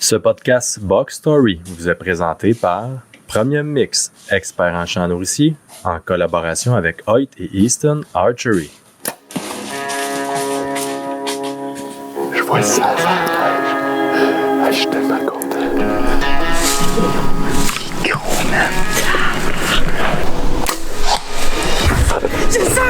Ce podcast Box Story vous est présenté par Premium Mix, expert en champs nourriciers, en collaboration avec Hoyt et Easton Archery. Je vois ça à faire. Je suis tellement content. Gros man. C'est ça!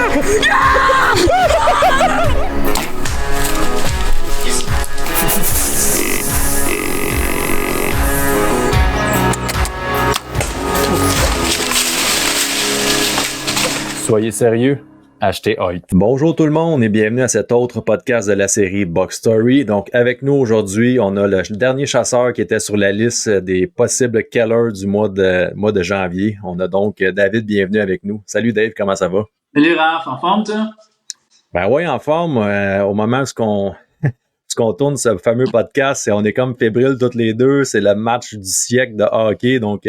Soyez sérieux, achetez Hoyt. Bonjour tout le monde et bienvenue à cet autre podcast de la série Box Story. Donc avec nous aujourd'hui, on a le dernier chasseur qui était sur la liste des possibles killers du mois de janvier. On a donc David, bienvenue avec nous. Salut Dave, comment ça va? Salut Raph, en forme toi? Ben oui, en forme. Au moment où qu'on tourne ce fameux podcast, on est comme fébriles toutes les deux. C'est le match du siècle de hockey, donc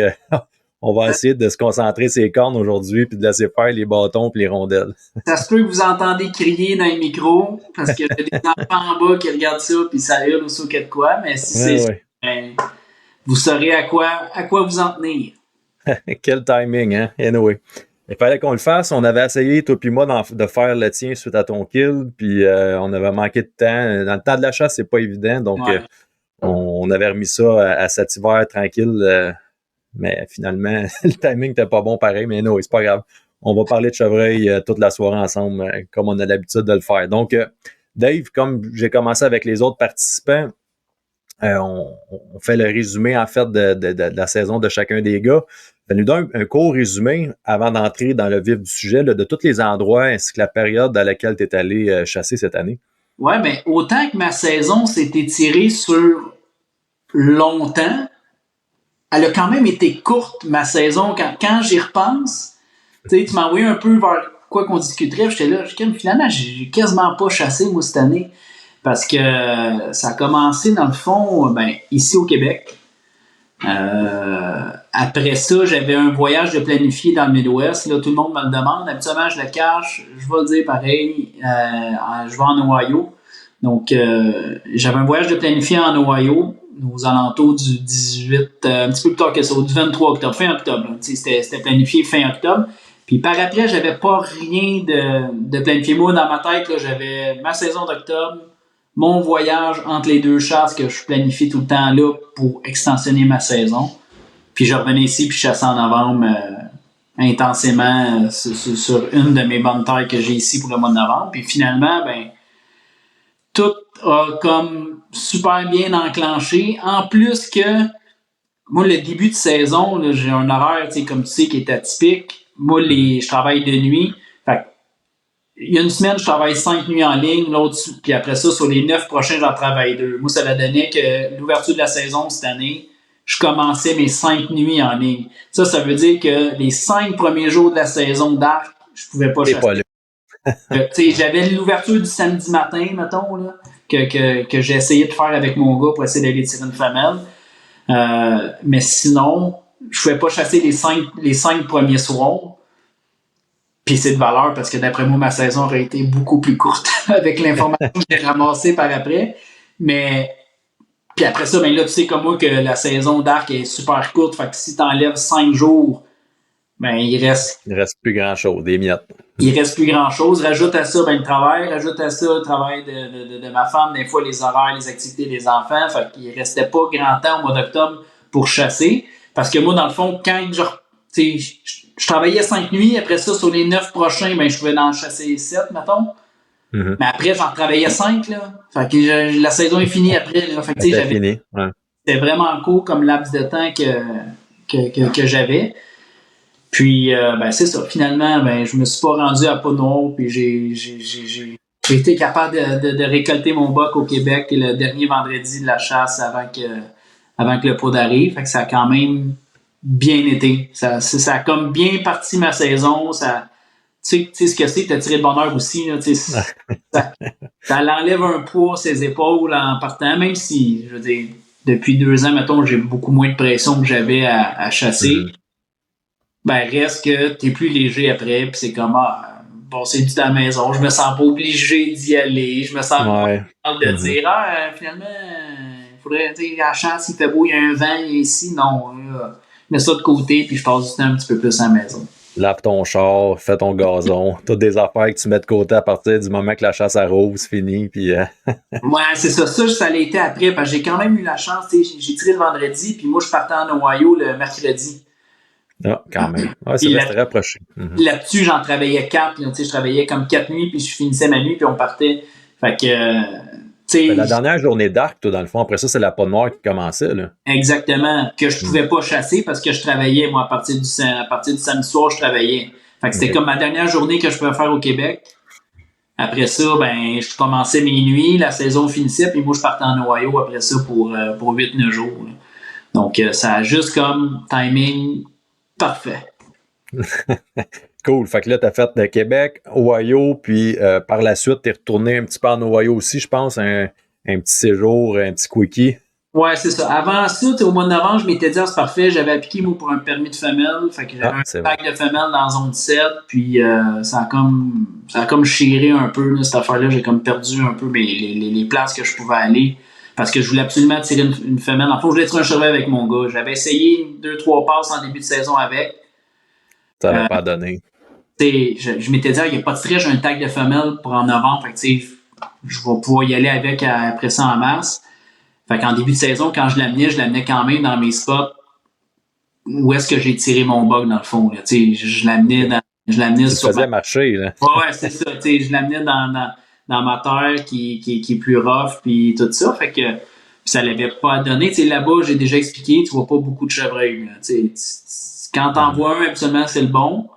on va essayer de se concentrer sur les cornes aujourd'hui puis de laisser faire les bâtons puis les rondelles. Ça se peut que vous entendez crier dans les micros parce qu'il y a des enfants en bas qui regardent ça puis ça hurle aussi au cas de quoi, mais si c'est ça, vous saurez à quoi vous en tenir. Quel timing, hein? Anyway. Il fallait qu'on le fasse. On avait essayé, toi puis moi, de faire le tien suite à ton kill, puis on avait manqué de temps. Dans le temps de la chasse, c'est pas évident, donc on avait remis ça à cet hiver tranquille, mais finalement, le timing n'était pas bon pareil, mais non, c'est pas grave. On va parler de chevreuil toute la soirée ensemble, comme on a l'habitude de le faire. Donc, Dave, comme j'ai commencé avec les autres participants, on fait le résumé, en fait, de la saison de chacun des gars. Nous donne un court résumé avant d'entrer dans le vif du sujet de tous les endroits ainsi que la période dans laquelle tu es allé chasser cette année. Ouais, mais autant que ma saison s'est étirée sur longtemps, elle a quand même été courte, ma saison. Quand j'y repense, tu m'as envoyé un peu vers quoi qu'on discuterait. J'étais là, finalement, j'ai quasiment pas chassé, moi, cette année. Parce que ça a commencé, dans le fond, ici au Québec. Après ça, j'avais un voyage de planifié dans le Midwest. Là, tout le monde me le demande. Habituellement, je le cache. Je vais le dire pareil. Je vais en Ohio. Donc, j'avais un voyage de planifié en Ohio aux alentours du 18, un petit peu plus tard que ça, du 23 octobre, fin octobre. C'était planifié fin octobre. Puis par après, j'avais pas rien de planifié. Moi, dans ma tête, là, j'avais ma saison d'octobre, mon voyage entre les deux chasses que je planifie tout le temps là pour extensionner ma saison. Puis je revenais ici puis je chassais en novembre intensément sur une de mes bonnes tailles que j'ai ici pour le mois de novembre. Puis finalement, tout a comme super bien enclenché. En plus que moi, le début de saison, là, j'ai un horaire, comme tu sais, qui est atypique. Moi, je travaille de nuit. Fait il y a une semaine, je travaille 5 nuits en ligne, l'autre, puis après ça, sur les 9 prochains, j'en travaille 2. Moi, ça donnait que l'ouverture de la saison cette année, je commençais mes 5 nuits en ligne. Ça veut dire que les 5 premiers jours de la saison d'arc, je pouvais pas chasser. J'avais l'ouverture du samedi matin, mettons, là, que j'ai essayé de faire avec mon gars pour essayer d'aller tirer une femelle. Mais sinon, je pouvais pas chasser les 5 premiers soirs. Puis c'est de valeur parce que d'après moi, ma saison aurait été beaucoup plus courte avec l'information que j'ai ramassée par après. Mais puis après ça, là, tu sais comme moi que la saison d'arc est super courte. Fait que si t'enlèves 5 jours, il reste plus grand-chose, des miettes. Il reste plus grand-chose. Rajoute à ça le travail. Rajoute à ça le travail de ma femme. Des fois, les horaires, les activités des enfants. Fait qu'il restait pas grand temps au mois d'octobre pour chasser. Parce que moi, dans le fond, quand je travaillais 5 nuits. Après ça, sur les 9 prochains, je pouvais en chasser 7, mettons. Mm-hmm. Mais après, j'en travaillais 5, là. Fait que la saison est finie après, là. Fait que, fini. Ouais. C'était vraiment court comme laps de temps que j'avais. Puis, c'est ça. Finalement, je me suis pas rendu à Pas-Noir, puis j'ai été capable de récolter mon buck au Québec le dernier vendredi de la chasse avant que le pod arrive. Fait que ça a quand même bien été. Ça a comme bien parti ma saison. Ça, tu sais ce que c'est que t'as tiré de bonheur aussi. Là, ça l'enlève un poids ses épaules en partant, même si, je veux dire, depuis 2 ans, mettons, j'ai beaucoup moins de pression que j'avais à chasser. Reste que t'es plus léger après, puis c'est comme c'est du à la maison, je me sens pas obligé d'y aller, je me sens pas de dire finalement il faudrait, tu sais, à la chasse, il fait beau, il y a un vent, ici, non. Là, mets ça de côté, puis je passe du temps un petit peu plus à la maison. Lave ton char, fais ton gazon, toutes des affaires que tu mets de côté à partir du moment que la chasse arrose, fini, puis... Ouais, c'est ça. Ça l'a été après, parce que j'ai quand même eu la chance, tu sais, j'ai tiré le vendredi, puis moi, je partais en Ohio le mercredi. Ah, quand même. Ouais, c'est vrai, c'était rapproché. Là-dessus, j'en travaillais 4, tu sais, je travaillais comme 4 nuits, puis je finissais ma nuit, puis on partait. Fait que, tu sais... La dernière journée d'arc, toi, dans le fond, après ça, c'est la peau noire qui commençait, là. Exactement. Que je pouvais pas chasser parce que je travaillais, moi, à partir du samedi soir, je travaillais. Fait que c'était comme ma dernière journée que je pouvais faire au Québec. Après ça, ben, je commençais mes nuits, la saison finissait, puis moi, je partais en Ohio après ça pour 8-9 jours. Là. Donc, ça a juste comme timing parfait. Cool. Fait que là, t'as fait de Québec, Ohio, puis par la suite, t'es retourné un petit peu en Ohio aussi, je pense, un petit séjour, un petit quickie. Ouais, c'est ça. Avant ça, au mois de novembre, je m'étais dit, c'est parfait, j'avais appliqué, moi, pour un permis de femelle. Fait que j'avais un pack de femelle dans zone 17, puis ça a comme chiré un peu, là, cette affaire-là. J'ai comme perdu un peu les places que je pouvais aller. Parce que je voulais absolument tirer une femelle. En fait, je voulais tirer un cheval avec mon gars. J'avais essayé 2-3 passes en début de saison avec. Ça n'avait pas donné. Je m'étais dit, il n'y a pas de stress, j'ai un tag de femelle pour en novembre. Fait que, je vais pouvoir y aller avec après ça en mars. Fait qu'en début de saison, quand je l'amenais quand même dans mes spots où est-ce que j'ai tiré mon bug dans le fond. Là. Je l'amenais sur. Tu faisais marcher, là. Ouais, c'est ça. Je l'amenais dans ma terre qui est plus rough, puis tout ça. Fait que ça l'avait pas donné. Là-bas, j'ai déjà expliqué, tu vois pas beaucoup de chevreuils. Quand t'en vois un, absolument, c'est le bon.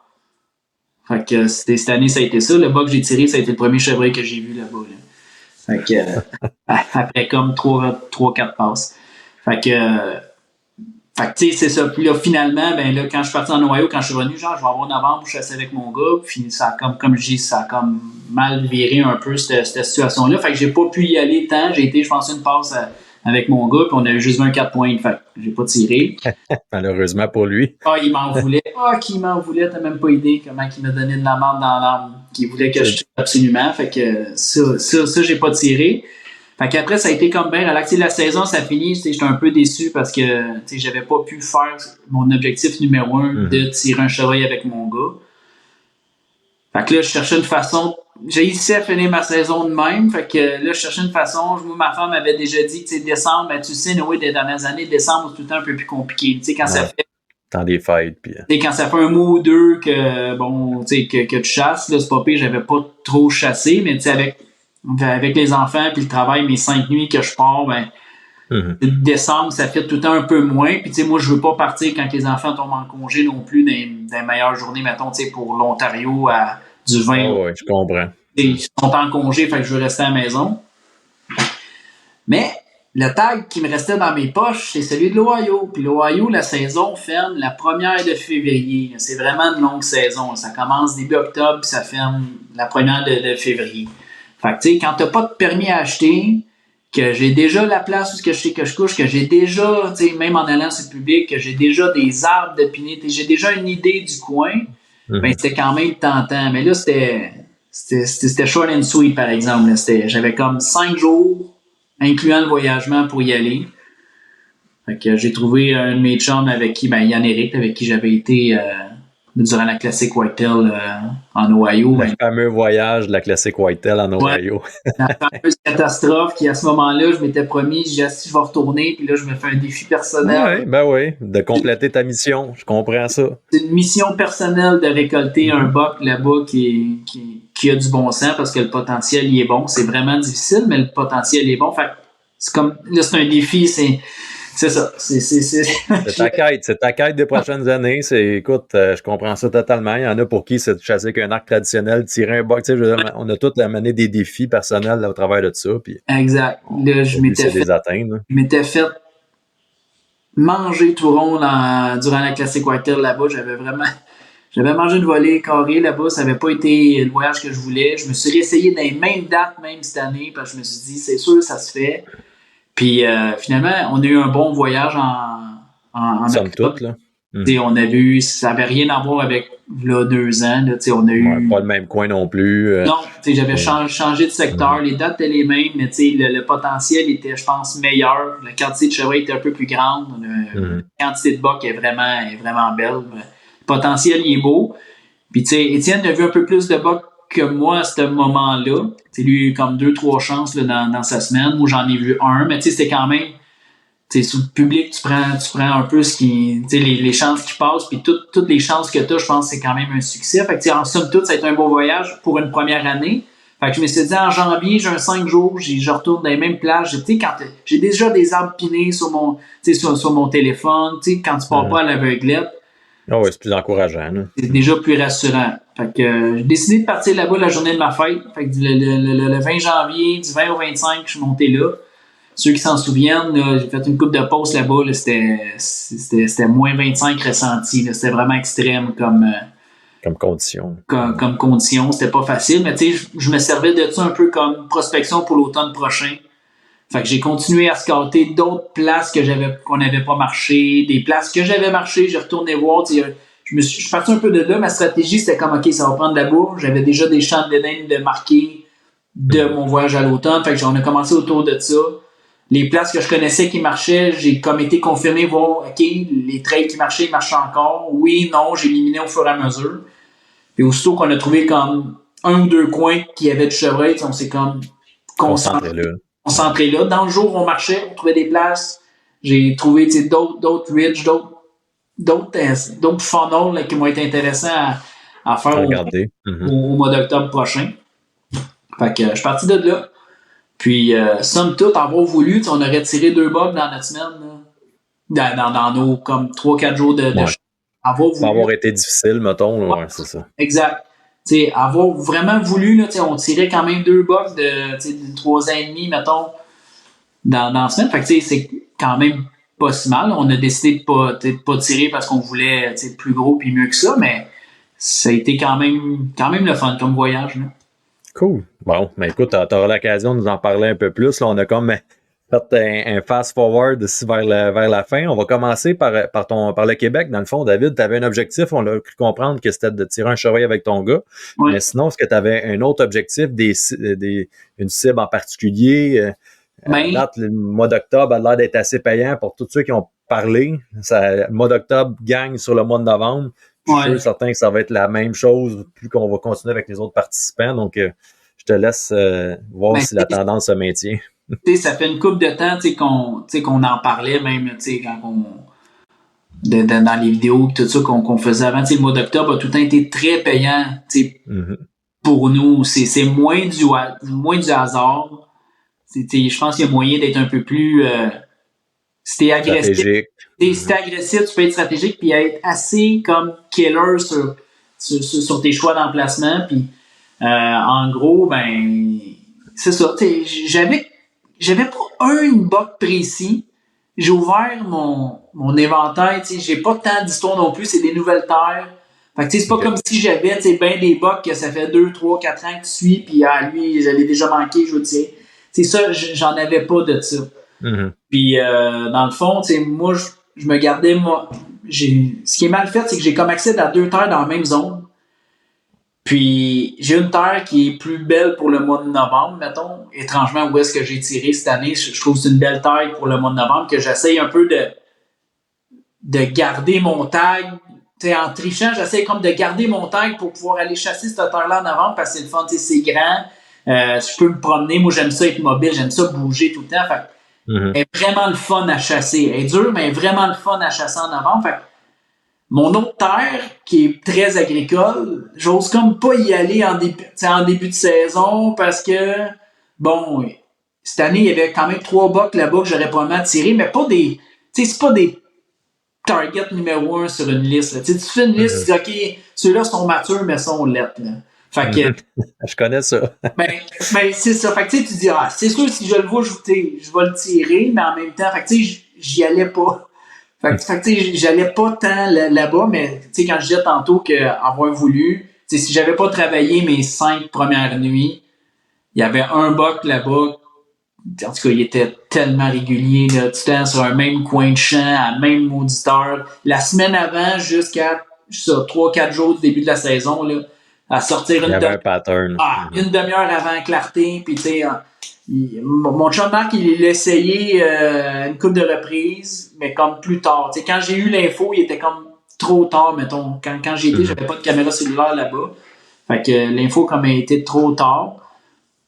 Fait que cette année, ça a été ça. Le bug que j'ai tiré, ça a été le premier chevreuil que j'ai vu là-bas. Là. Fait que après comme 3-4 passes. Fait que tu sais, c'est ça. Puis là, finalement, ben là, quand je suis parti en Ohio, quand je suis revenu, genre, je vais avoir novembre où je chassais avec mon gars. Puis ça a comme je dis, ça a comme mal viré un peu cette situation-là. Fait que j'ai pas pu y aller tant. J'ai été, je pense, une passe avec mon gars, puis on a eu juste 24 points. Fait que j'ai pas tiré. Malheureusement pour lui. Ah, il m'en voulait. Ah, qu'il m'en voulait. T'as même pas idée comment il m'a donné de la merde dans l'âme. Qu'il voulait que je tire absolument. Fait que ça, j'ai pas tiré. Fait qu'après, ça a été comme bien relax. La saison, ça finit. J'étais un peu déçu parce que j'avais pas pu faire mon objectif numéro 1 de tirer un chevreuil avec mon gars. Fait que là, je cherchais une façon. J'ai réussi à finir ma saison de même. Fait que là, je cherchais une façon. Ma femme m'avait déjà dit que décembre, ben, tu sais, des dernières années, décembre, c'est tout le temps un peu plus compliqué. Tu sais, quand ça fait. Dans des fêtes. Puis... quand ça fait un mois ou deux que, bon, tu sais, que tu chasses, là, c'est pas pire, j'avais pas trop chassé, mais tu sais, avec les enfants puis le travail, mes 5 nuits que je pars, ben, décembre, ça fait tout le temps un peu moins. Puis, tu sais, moi, je veux pas partir quand les enfants tombent en congé non plus dans les meilleures journées, mettons, tu sais, pour l'Ontario à du 20. Oh, oui, je comprends. Ils sont en congé, fait que je veux rester à la maison. Mais, le tag qui me restait dans mes poches, c'est celui de l'Ohio. Puis l'Ohio, la saison ferme la 1er de février. C'est vraiment une longue saison. Ça commence début octobre, puis ça ferme la 1er de février. Fait que, tu sais, quand t'as pas de permis à acheter, que j'ai déjà la place où je sais que je couche, que j'ai déjà, tu sais, même en allant sur le public, que j'ai déjà des arbres de pinite, j'ai déjà une idée du coin, ben c'était quand même tentant. Mais là, c'était short and sweet, par exemple. Là, j'avais comme 5 jours, incluant le voyagement, pour y aller. Fait que j'ai trouvé un de mes chums avec qui, Yann-Éric, avec qui j'avais été durant la Classic Whitetail en Ohio. Le fameux voyage de la Classic Whitetail en Ohio. Ouais, la fameuse catastrophe qui, à ce moment-là, je m'étais promis, je vais retourner, puis là, je me fais un défi personnel. Oui, de compléter ta mission. Je comprends ça. C'est une mission personnelle de récolter un buck là-bas qui a du bon sens parce que le potentiel y est bon. C'est vraiment difficile, mais le potentiel est bon. Fait c'est comme, là, c'est un défi, c'est ça. C'est ta quête des prochaines années. Écoute, je comprends ça totalement. Il y en a pour qui c'est de chasser avec un arc traditionnel, tirer un buck. On a tous amené des défis personnels là, au travers de ça. Puis, exact. Là, je m'étais fait manger tout rond durant la Classic Whitetail là-bas. J'avais mangé une volée carrée là-bas. Ça n'avait pas été le voyage que je voulais. Je me suis réessayé dans les mêmes dates, même cette année, parce que je me suis dit, c'est sûr, ça se fait. Puis finalement, on a eu un bon voyage en somme toute, là. On a vu, ça n'avait rien à voir avec là, 2 ans. Là, on a eu... pas le même coin non plus. Non, j'avais changé de secteur. Les dates étaient les mêmes, mais le potentiel était, je pense, meilleur. La quantité de chevreuils était un peu plus grande. La quantité de bocs est vraiment belle. Le potentiel, il est beau. Puis, Étienne a vu un peu plus de bocs que moi à ce moment-là. Lui, il a eu comme 2-3 chances là, dans sa semaine. Moi, j'en ai vu un, mais c'était quand même... Sur le public, tu prends un peu ce qui, les chances qui passent, puis toutes les chances que tu as, je pense que c'est quand même un succès. Fait que, en somme toute, ça a été un beau voyage pour une première année. Fait que je me suis dit, en janvier, j'ai un 5 jours, je retourne dans les mêmes plages. Quand j'ai déjà des arbres pinés sur mon téléphone, quand tu pars pas à l'aveuglette. Ah ouais, c'est plus encourageant. Là. C'est déjà plus rassurant. Fait que j'ai décidé de partir là-bas la journée de ma fête. Fait que le 20 janvier, du 20 au 25, je suis monté là. Ceux qui s'en souviennent, là, j'ai fait une coupe de pause là-bas, là, c'était moins 25 ressenti. Là, c'était vraiment extrême comme condition. Comme condition. C'était pas facile, mais je me servais de ça un peu comme prospection pour l'automne prochain. Fait que j'ai continué à scotter d'autres places qu'on n'avait pas marché, des places que j'avais marché, j'ai retourné voir. Je suis parti un peu de là. Ma stratégie, c'était comme, OK, ça va prendre de la bourre. J'avais déjà des champs de dinde de marquer de mon voyage à l'automne. Fait que on a commencé autour de ça. Les places que je connaissais qui marchaient, j'ai comme été confirmé, voir, OK, les trails qui marchaient, ils marchent encore. Oui, non, j'ai éliminé au fur et à mesure. Puis aussitôt qu'on a trouvé comme 1 ou 2 coins qui avaient du chevreuil, on s'est comme concentré là. Dans le jour où on marchait, on trouvait des places. J'ai trouvé d'autres ridges, d'autres funnels là, qui m'ont été intéressants à faire au mois d'octobre prochain. Fait que je suis parti de là. Puis, somme toute, avoir voulu, on aurait tiré 2 bugs dans notre semaine, là, dans nos comme 3-4 jours de avoir voulu. Ça va avoir été difficile, mettons. Ouais, c'est ça. Exact. Avoir vraiment voulu, là, on tirait quand même 2 bugs de 3 ans et demi, mettons, dans la semaine. Fait que c'est quand même pas si mal. On a décidé de pas tirer parce qu'on voulait plus gros puis mieux que ça, mais ça a été quand même le fun comme voyage. Là. Cool. Bon, mais écoute, tu auras l'occasion de nous en parler un peu plus. Là, on a comme fait un fast-forward ici vers la fin. On va commencer par le Québec. Dans le fond, David, tu avais un objectif. On a cru comprendre que c'était de tirer un chevreuil avec ton gars. Oui. Mais sinon, est-ce que tu avais un autre objectif, une cible en particulier? Le mois d'octobre a l'air d'être assez payant pour tous ceux qui ont parlé. Le mois d'octobre gagne sur le mois de novembre. Je suis certain que ça va être la même chose plus qu'on va continuer avec les autres participants. Donc, je te laisse voir si la tendance se maintient. Ça fait une couple de temps qu'on en parlait même quand dans les vidéos tout ça qu'on faisait avant. Le mois d'octobre a tout le temps été très payant pour nous. C'est moins du hasard. Je pense qu'il y a moyen d'être un peu plus... si t'es agressif, si t'es agressif, tu peux être stratégique puis être assez comme killer sur tes choix d'emplacement. Puis en gros, ben c'est ça. J'avais pas une boc précis. J'ai ouvert mon éventail. J'ai pas tant d'histoires non plus. C'est des nouvelles terres. Fait que c'est pas comme si j'avais ben des bocs que ça fait 2, 3, 4 ans que tu suis. Puis lui, je l'ai déjà manqué. Je veux dire. C'est ça, j'en avais pas de ça. Mm-hmm. Puis, dans le fond, moi, je me gardais, ce qui est mal fait, c'est que j'ai comme accès à 2 terres dans la même zone. Puis, j'ai une terre qui est plus belle pour le mois de novembre, mettons. Étrangement, où est-ce que j'ai tiré cette année, je trouve que c'est une belle taille pour le mois de novembre, que j'essaye un peu de garder mon tag. En trichant, j'essaie comme de garder mon tag pour pouvoir aller chasser cette terre-là en novembre, parce que c'est le fun, c'est grand. Je peux me promener. Moi, j'aime ça être mobile. J'aime ça bouger tout le temps. Fait elle est vraiment le fun à chasser. Elle est dure, mais elle est vraiment le fun à chasser en novembre. Fait mon autre terre, qui est très agricole, j'ose comme pas y aller en début de saison parce que, bon, cette année, il y avait quand même 3 bucks là-bas que j'aurais probablement tiré, mais pas des... c'est pas des targets numéro 1 sur une liste. Là. Tu fais une liste, tu dis, OK, ceux-là sont matures, mais sont lettres. Là. Fait que, je connais ça. ben c'est ça. Fait que tu dis, c'est sûr, si je le vois, je vais le tirer, mais en même temps, fait que j'y allais pas. Fait que j'allais pas tant là-bas, mais quand je disais tantôt qu'avoir voulu, si j'avais pas travaillé mes 5 premières nuits, il y avait un buck là-bas en tout cas, il était tellement régulier, là, tout le temps sur un même coin de champ, à la même maudite heure. La semaine avant, jusqu'à 3-4 jours du début de la saison, là, à sortir Il y avait un pattern. une demi-heure avant clarté, puis tu sais, mon chum Marc, il l'a essayé une couple de reprises, mais comme plus tard. Tu sais, quand j'ai eu l'info, il était comme trop tard, mettons. Quand j'ai été, j'avais pas de caméra cellulaire là-bas. Fait que l'info comme a été trop tard.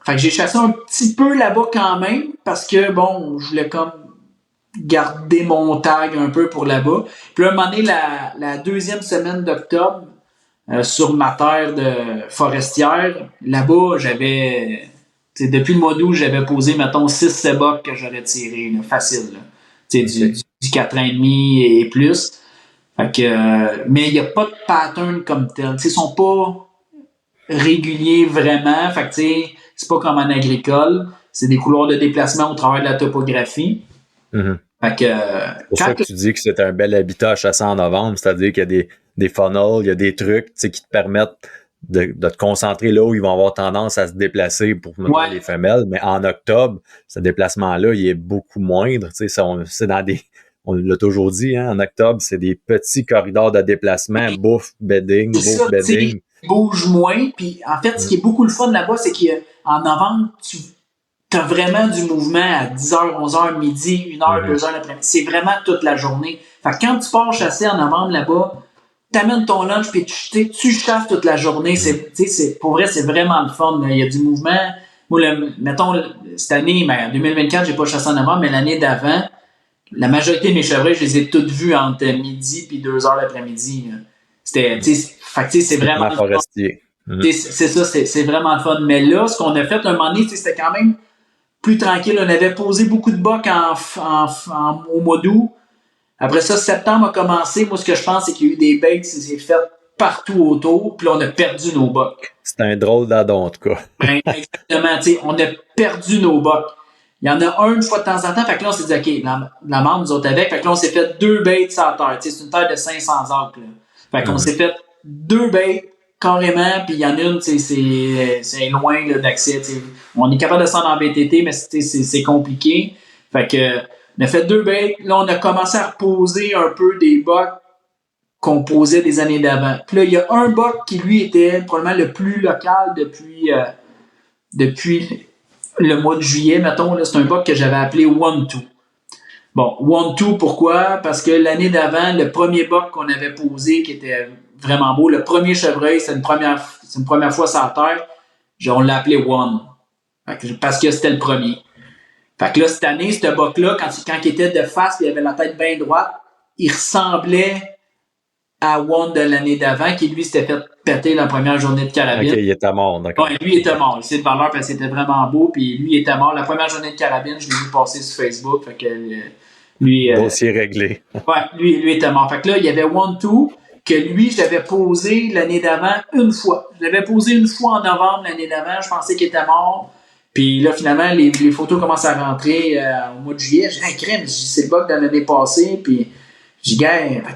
Fait que j'ai chassé un petit peu là-bas quand même, parce que bon, je voulais comme garder mon tag un peu pour là-bas. Puis là, un moment donné, la deuxième semaine d'octobre, sur ma terre de forestière, là-bas, j'avais... Depuis le mois d'août, j'avais posé, mettons, 6 sébocs que j'aurais tiré, là, facile. Là. Du 4 ans et demi et plus. Fait que, mais il n'y a pas de pattern comme tel. Ils sont pas réguliers vraiment. Fait que, c'est pas comme en agricole. C'est des couloirs de déplacement au travers de la topographie. Mm-hmm. Fait que, c'est pour ça que tu dis que c'est un bel habitat à chasser en novembre, c'est-à-dire qu'il y a des funnels, il y a des trucs qui te permettent de te concentrer là où ils vont avoir tendance à se déplacer pour les femelles, mais en octobre, ce déplacement-là, il est beaucoup moindre. C'est dans des... On l'a toujours dit, hein, en octobre, c'est des petits corridors de déplacement, bouffe, bedding, bouffe, bedding. Ils bougent moins, puis en fait, ce qui est beaucoup le fun là-bas, c'est qu'en novembre, tu as vraiment du mouvement à 10h, 11h, midi, 1h, 2h l'après-midi. C'est vraiment toute la journée. Fait que quand tu pars chasser en novembre là-bas, t'amènes ton lunch puis tu chasses toute la journée. Pour vrai, c'est vraiment le fun. Là. Il y a du mouvement. Moi, mettons, cette année, en 2024, j'ai pas chassé en novembre, mais l'année d'avant, la majorité de mes chevreuils, je les ai toutes vues entre midi puis 2h l'après-midi. C'est vraiment forestier. C'est ça, c'est vraiment le fun. Mais là, ce qu'on a fait un moment donné, c'était quand même plus tranquille. On avait posé beaucoup de bocs au mois d'août. Après ça, septembre a commencé. Moi, ce que je pense, c'est qu'il y a eu des baits qui s'est fait partout autour. Puis là, on a perdu nos bocs. C'est un drôle d'adon, en tout cas. Exactement. On a perdu nos bocs. Il y en a un une fois de temps en temps. Fait que là, on s'est dit, OK, la marde, nous autres avec. Fait que là, on s'est fait 2 baits sur la terre. C'est une terre de 500 acres. Fait qu'on s'est fait 2 baits carrément. Puis il y en a une, c'est loin là, d'accès. On est capable de s'en en BTT, mais c'est compliqué. Fait que... On a fait 2 baits. Là, on a commencé à reposer un peu des bocs qu'on posait des années d'avant. Puis là, il y a un boc qui, lui, était probablement le plus local depuis le mois de juillet, mettons. Là, c'est un boc que j'avais appelé One-Two. Bon, One-Two, pourquoi? Parce que l'année d'avant, le premier boc qu'on avait posé, qui était vraiment beau, le premier chevreuil, c'est une première fois sur la terre, on l'a appelé One. Parce que c'était le premier. Fait que là, cette année, ce boc-là, quand il était de face, il avait la tête bien droite, il ressemblait à One de l'année d'avant, qui lui s'était fait péter la première journée de carabine. OK, il était mort, d'accord. Ouais, lui, il était mort. C'est de valeur parce que c'était vraiment beau, puis lui, il était mort. La première journée de carabine, je l'ai vu passer sur Facebook, fait que lui... dossier réglé. Ouais, lui était mort. Fait que là, il y avait One-Two, que lui, je l'avais posé l'année d'avant une fois. Je l'avais posé une fois en novembre l'année d'avant, je pensais qu'il était mort. Puis là, finalement, les photos commencent à rentrer au mois de juillet. J'ai dit, hey, crème, c'est le bug de l'année passée. Puis j'ai dit,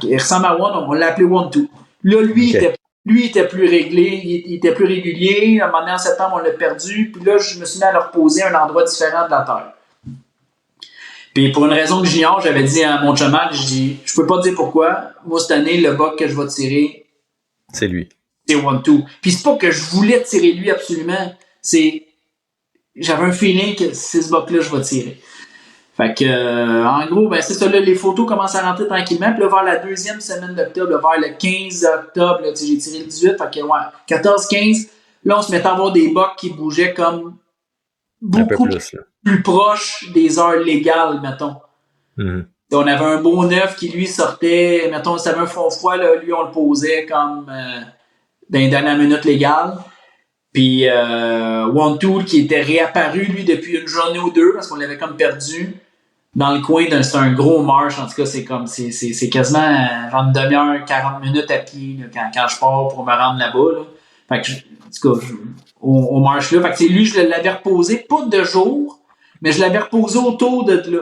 il ressemble à One, on l'a appelé One-Two. Là, lui, il était plus réglé, il était plus régulier. À un moment donné, en septembre, on l'a perdu. Puis là, je me suis mis à le reposer à un endroit différent de la terre. Puis pour une raison que j'ignore, j'avais dit à mon chemal, je dis, je peux pas dire pourquoi. Moi, cette année, le bug que je vais tirer, c'est lui. C'est One-Two. Puis c'est pas que je voulais tirer lui absolument. J'avais un feeling que c'est ce buck-là que je vais tirer. Fait que, en gros, ben c'est ça, là, les photos commencent à rentrer tranquillement. Puis là, vers la deuxième semaine d'octobre, vers le 15 octobre, là, j'ai tiré le 18. Fait que, 14-15, là, on se mettait à avoir des bucks qui bougeaient comme beaucoup plus proches des heures légales, mettons. Mm-hmm. On avait un beau neuf qui, lui, sortait, mettons, si ça avait un fond froid, là, lui, on le posait comme dans les dernières minutes légales. Puis One-Two qui était réapparu, lui, depuis une journée ou deux, parce qu'on l'avait comme perdu dans le coin c'est un gros marche. En tout cas, c'est quasiment genre une demi-heure, 40 minutes à pied là, quand je pars pour me rendre là-bas. Là. Fait que, en tout cas, au marche là. Fait que lui, je l'avais reposé, pas de jour, mais je l'avais reposé autour de là.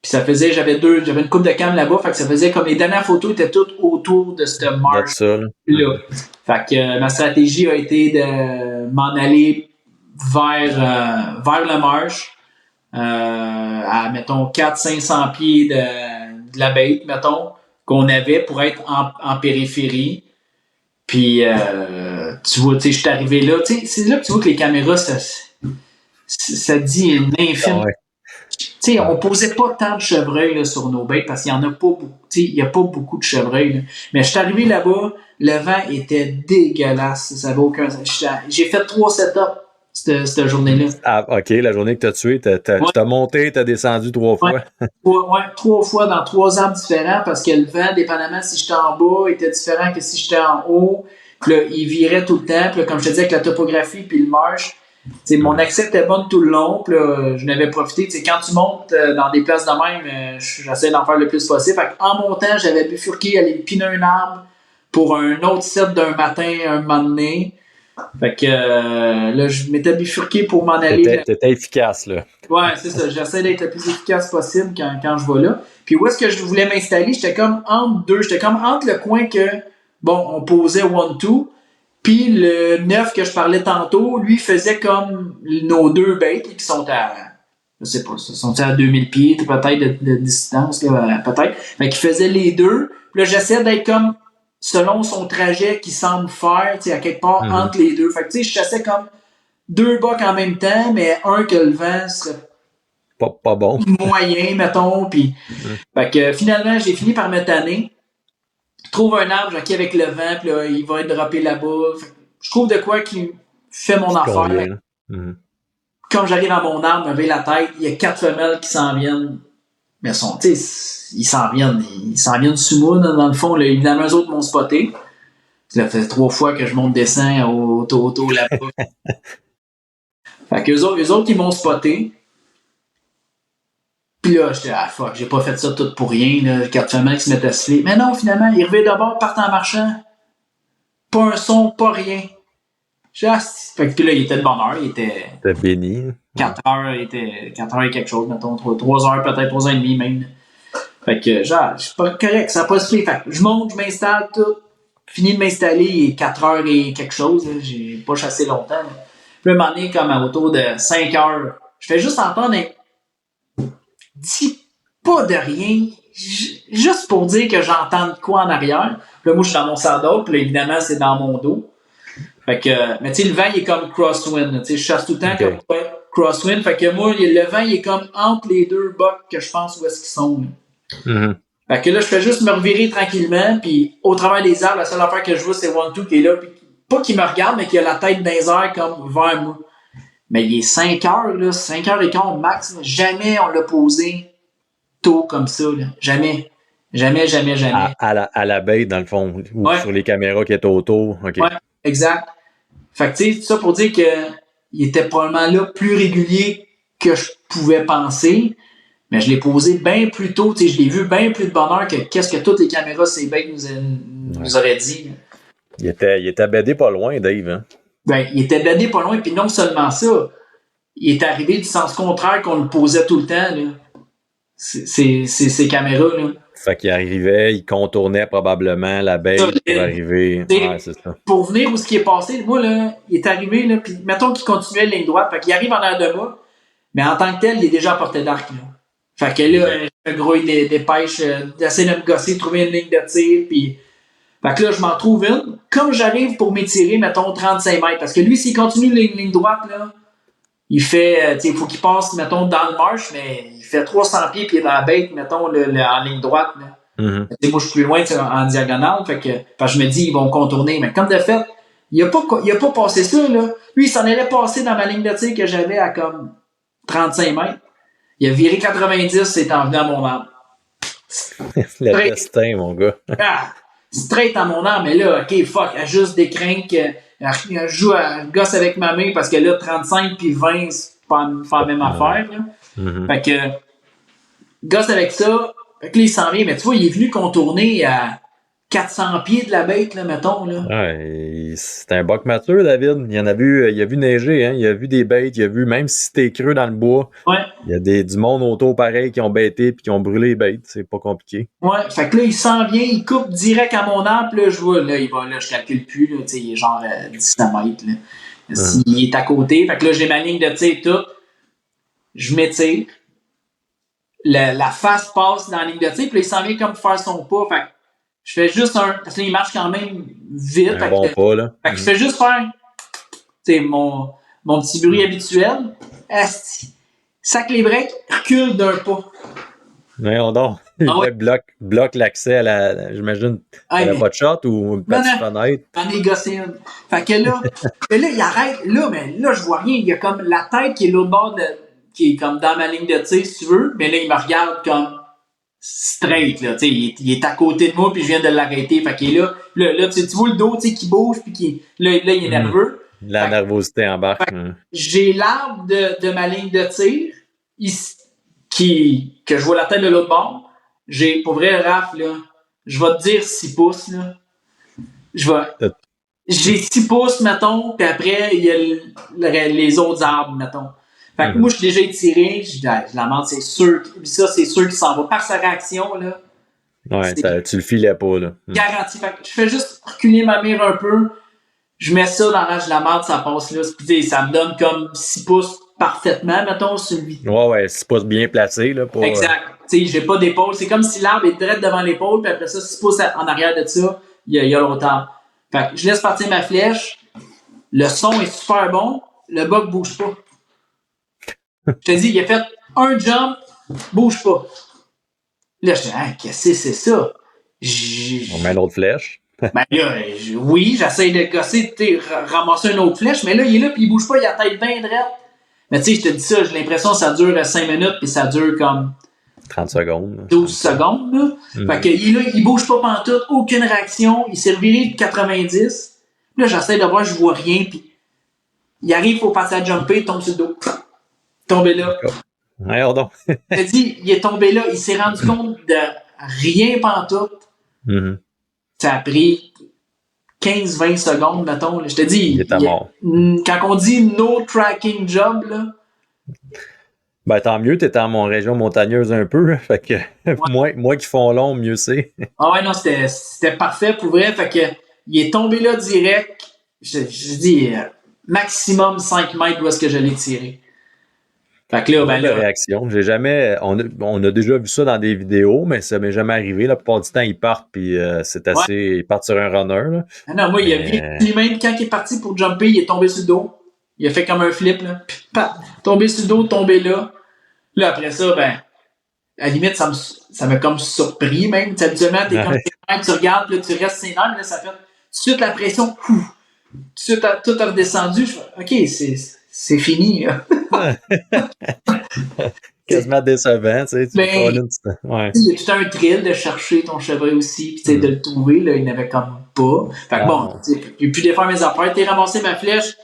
Puis ça faisait, j'avais une coupe de cam là-bas, fait que ça faisait comme les dernières photos étaient toutes autour de cette marche-là. Fait que ma stratégie a été de m'en aller vers le marche. à, mettons, 400-500 pieds de la bête, mettons, qu'on avait pour être en périphérie. Puis, tu vois, tu sais, je suis arrivé là. Tu sais, c'est là que tu vois que les caméras, ça dit une infime. Ouais. Tu sais, on posait pas tant de chevreuils là, sur nos bêtes parce qu'il y en a pas beaucoup. Tu sais, il y a pas beaucoup de chevreuils. Là. Mais je suis arrivé là-bas, le vent était dégueulasse. Ça avait aucun sens. J'ai fait 3 setups cette journée-là. Ah, OK, la journée que tu as tué, tu t'as monté, tu as descendu 3 fois. Ouais, 3 fois dans 3 arbres différents parce que le vent, dépendamment si j'étais en bas, était différent que si j'étais en haut. Puis là, il virait tout le temps. Puis là, comme je te disais, avec la topographie puis le marche, t'sais, mon accès était bon tout le long, puis là, je n'avais profité. T'sais, quand tu montes dans des places de même, j'essaie d'en faire le plus possible. Fait en montant, j'avais bifurqué, aller piner un arbre pour un autre set d'un matin, un moment donné. Fait que là, je m'étais bifurqué pour m'en aller. T'étais efficace, là. Ouais, c'est ça. J'essaie d'être le plus efficace possible quand je vais là. Puis où est-ce que je voulais m'installer? J'étais comme entre deux. J'étais comme entre le coin que, bon, on posait 1-2. Puis le 9 que je parlais tantôt, lui faisait comme nos 2 bêtes qui sont à, je sais pas, sont à 2000 pieds peut-être de distance, là, peut-être. Fait qu'il faisait les 2. Puis là, j'essayais d'être comme selon son trajet qu'il semble faire, tu sais, à quelque part entre les 2. Fait que tu sais, je chassais comme 2 bocs en même temps, mais un que le vent serait pas bon. moyen, mettons. Puis, fait que finalement, j'ai fini par me tanner. Je trouve un arbre qui avec le vent, puis là, il va être droppé là-bas. Je trouve de quoi qui fait mon affaire. Quand j'arrive à mon arbre, me lever la tête, il y a 4 femelles qui s'en viennent. Mais ils s'en viennent sous moi, dans le fond. Là, évidemment, eux autres m'ont spoté. Ça fait 3 fois que je monte descends autour là-bas. Fait qu'eux autres, ils m'ont spoté. Puis là, j'étais, fuck, j'ai pas fait ça tout pour rien, là. 4 femelles qui se mettaient à siffler. Mais non, finalement, ils revenaient d'abord, partent en marchant. Pas un son, pas rien. Fait que là, il était de bonne heure, il était. T'es béni. 4 heures, il était 4 heures et quelque chose, mettons, 3 heures, peut-être 3 heures et demie même. Fait que, genre, je suis pas correct, ça a pas se fait. Fait que je monte, je m'installe, tout. Fini de m'installer, il est 4 heures et quelque chose, là. J'ai pas chassé longtemps, là. Puis là, un moment donné, comme à autour de 5 heures, je fais juste entendre un. Dis pas de rien, juste pour dire que j'entends de quoi en arrière. Puis là, moi, je suis dans mon saddle, puis là, évidemment, c'est dans mon dos. Fait que, mais tu sais, le vent, il est comme crosswind. Tu sais, je chasse tout le temps comme crosswind. Fait que moi, le vent, il est comme entre les 2 bocs que je pense où est-ce qu'ils sont. Fait que là, je fais juste me revirer tranquillement, puis au travers des arbres, la seule affaire que je vois, c'est 1-2 qui est là, puis pas qu'il me regarde, mais qui a la tête dans les airs comme vers moi. Mais il est 5 heures, là, 5 heures et quart max. Là. Jamais on l'a posé tôt comme ça. Là. Jamais. À la bête, dans le fond, ou sur les caméras qui étaient autour. Okay. Ouais, exact. Fait que, tu sais, tout ça pour dire qu'il était probablement là plus régulier que je pouvais penser. Mais je l'ai posé bien plus tôt. Tu sais, je l'ai vu bien plus de bonheur que qu'est-ce que toutes les caméras ces bêtes nous auraient dit. Là. Il était bédé pas loin, Dave. Hein? Ben, il était bédé pas loin. Puis non seulement ça, il est arrivé du sens contraire qu'on le posait tout le temps. Là. Ces caméras. Là. Fait qu'il arrivait, il contournait probablement la bête pour arriver. Ouais, c'est ça. Pour venir où ce qui est passé, moi, là, il est arrivé, là, puis mettons qu'il continuait la ligne droite. Fait qu'il arrive en arrière de moi, mais en tant que tel, il est déjà à portée d'arc. Là. Fait que là, je grouille des pêches, d'essayer de me gosser, de trouver une ligne de tir, puis. Fait que là, je m'en trouve une. Comme j'arrive pour m'étirer, mettons, 35 mètres. Parce que lui, s'il continue la ligne droite, là, il fait, il faut qu'il passe, mettons, dans le marche, mais il fait 300 pieds, puis il est dans la bête, mettons, en ligne droite, là. Moi, je suis plus loin, en diagonale, fait que je me dis, ils vont contourner. Mais comme de fait, il a pas passé ça, là. Lui, il s'en allait passer dans ma ligne de tir que j'avais à comme 35 mètres. Il a viré 90, c'est en venant à mon arbre. Le destin, mon gars. Straight à mon arbre, mais là, ok, fuck, elle juste des crinques, elle joue à gosse avec ma main parce que là, 35 puis 20, c'est pas la même affaire, là. Fait que, gosse avec ça, fait que là, il s'en vient, mais tu vois, il est venu contourner à 400 pieds de la bête, là, mettons, là. Ouais, c'est un boc mature, David. Il a vu neiger, hein. Il a vu des bêtes, il a vu, même si c'était creux dans le bois, il y a du monde autour pareil qui ont bêté puis qui ont brûlé les bêtes. C'est pas compliqué. Ouais, fait que là, il s'en vient, il coupe direct à mon arbre, là, je vois, là, je calcule plus, là, tu sais, il est genre 17 mètres, là. S'il est à côté, fait que là, j'ai ma ligne de tir toute. je m'étire, la face passe dans la ligne de tir, puis là, il s'en vient comme faire son pas. Fait que je fais juste parce qu'il marche quand même vite. Un bon pas, là. Fait que je fais juste faire mon petit bruit habituel. Asti. Sac les breaks, recule d'un pas. Voyons donc. Bloque l'accès à la. J'imagine. T'avais pas de shot ou une petite fenêtre? J'en ai gossé une. Fait que là, il arrête. Mais là, je vois rien. Il y a comme la tête qui est l'autre bord qui est comme dans ma ligne de tir, si tu veux. Mais là, il me regarde comme straight, là. Il est à côté de moi, puis je viens de l'arrêter. Fait qu'il est là. Là tu vois le dos qui bouge, puis là, il est nerveux. La nervosité embarque. J'ai l'arbre de ma ligne de tir, que je vois la tête de l'autre bord. J'ai, pour vrai, Raph, là, je vais te dire 6 pouces, là. J'ai 6 pouces, mettons, puis après, il y a les autres arbres, mettons. Fait que moi, je suis déjà étiré, je la mente, c'est sûr. Ça, c'est sûr qu'il s'en va. Par sa réaction, là. Ouais, tu le filais pas, là. Garanti. Fait que je fais juste reculer ma mire un peu. Je mets ça dans l'âge de la merde, ça passe là. Puis, ça me donne comme 6 pouces parfaitement, mettons, sur le vide. Ouais, 6 pouces bien placé, là. Pour, exact. J'ai pas d'épaule. C'est comme si l'arbre est direct devant l'épaule, puis après ça, 6 pouces en arrière de ça, il y a longtemps. Fait que je laisse partir ma flèche. Le son est super bon. Le bug bouge pas. Je te dis, il a fait un jump, bouge pas. Là, je dis, qu'est-ce que c'est ça? On met une autre flèche. Ben là, oui, j'essaie de gosser, ramasser une autre flèche, mais là, il est là, puis il bouge pas, il a la tête bien droite. Mais tu sais, je te dis ça, j'ai l'impression que ça dure 5 minutes, puis ça dure comme 30 secondes. 12 secondes, là. Fait qu'il est là, il bouge pas pantoute, aucune réaction, il s'est reviré de 90. Là, j'essaie de voir, je vois rien, puis il arrive, il faut passer à jumper, il tombe sur le dos. Tombé là. Ouais, donc. Je te dis, il est tombé là, il s'est rendu compte de rien pantoute. Ça a pris 15-20 secondes, mettons. Je te dis, il était mort. Quand on dit no tracking job, là. Ben, tant mieux, t'étais en mon région montagneuse un peu. Fait que moins qu'ils font long, mieux c'est. Ah ouais, non, c'était parfait pour vrai. Fait que il est tombé là direct. Je dis maximum 5 mètres d'où est-ce que je l'ai tiré. Fait que là, ben là. Réaction. J'ai jamais. On a déjà vu ça dans des vidéos, mais ça m'est jamais arrivé. La plupart du temps, ils partent, puis c'est assez. Ouais. Ils partent sur un runner. Là. Ah non, moi, il a vu lui-même, quand il est parti pour jumper, il est tombé sur le dos. Il a fait comme un flip, là. Tombé sur le dos, tombé là. Là, après ça, ben, à la limite, ça m'a comme surpris, même. Habituellement, t'es comme tu regardes, là, tu restes ses nerfs, là, ça fait tout de suite la pression. Tout de suite, tout a redescendu. Je fais, OK, c'est fini, là. Quasiment décevant, tu sais. Ouais. Il y a tout un thrill de chercher ton chevreuil aussi, puis de le trouver, là, il n'avait comme pas. Fait que bon, j'ai pu défaire mes affaires, t'es ramassé ma flèche.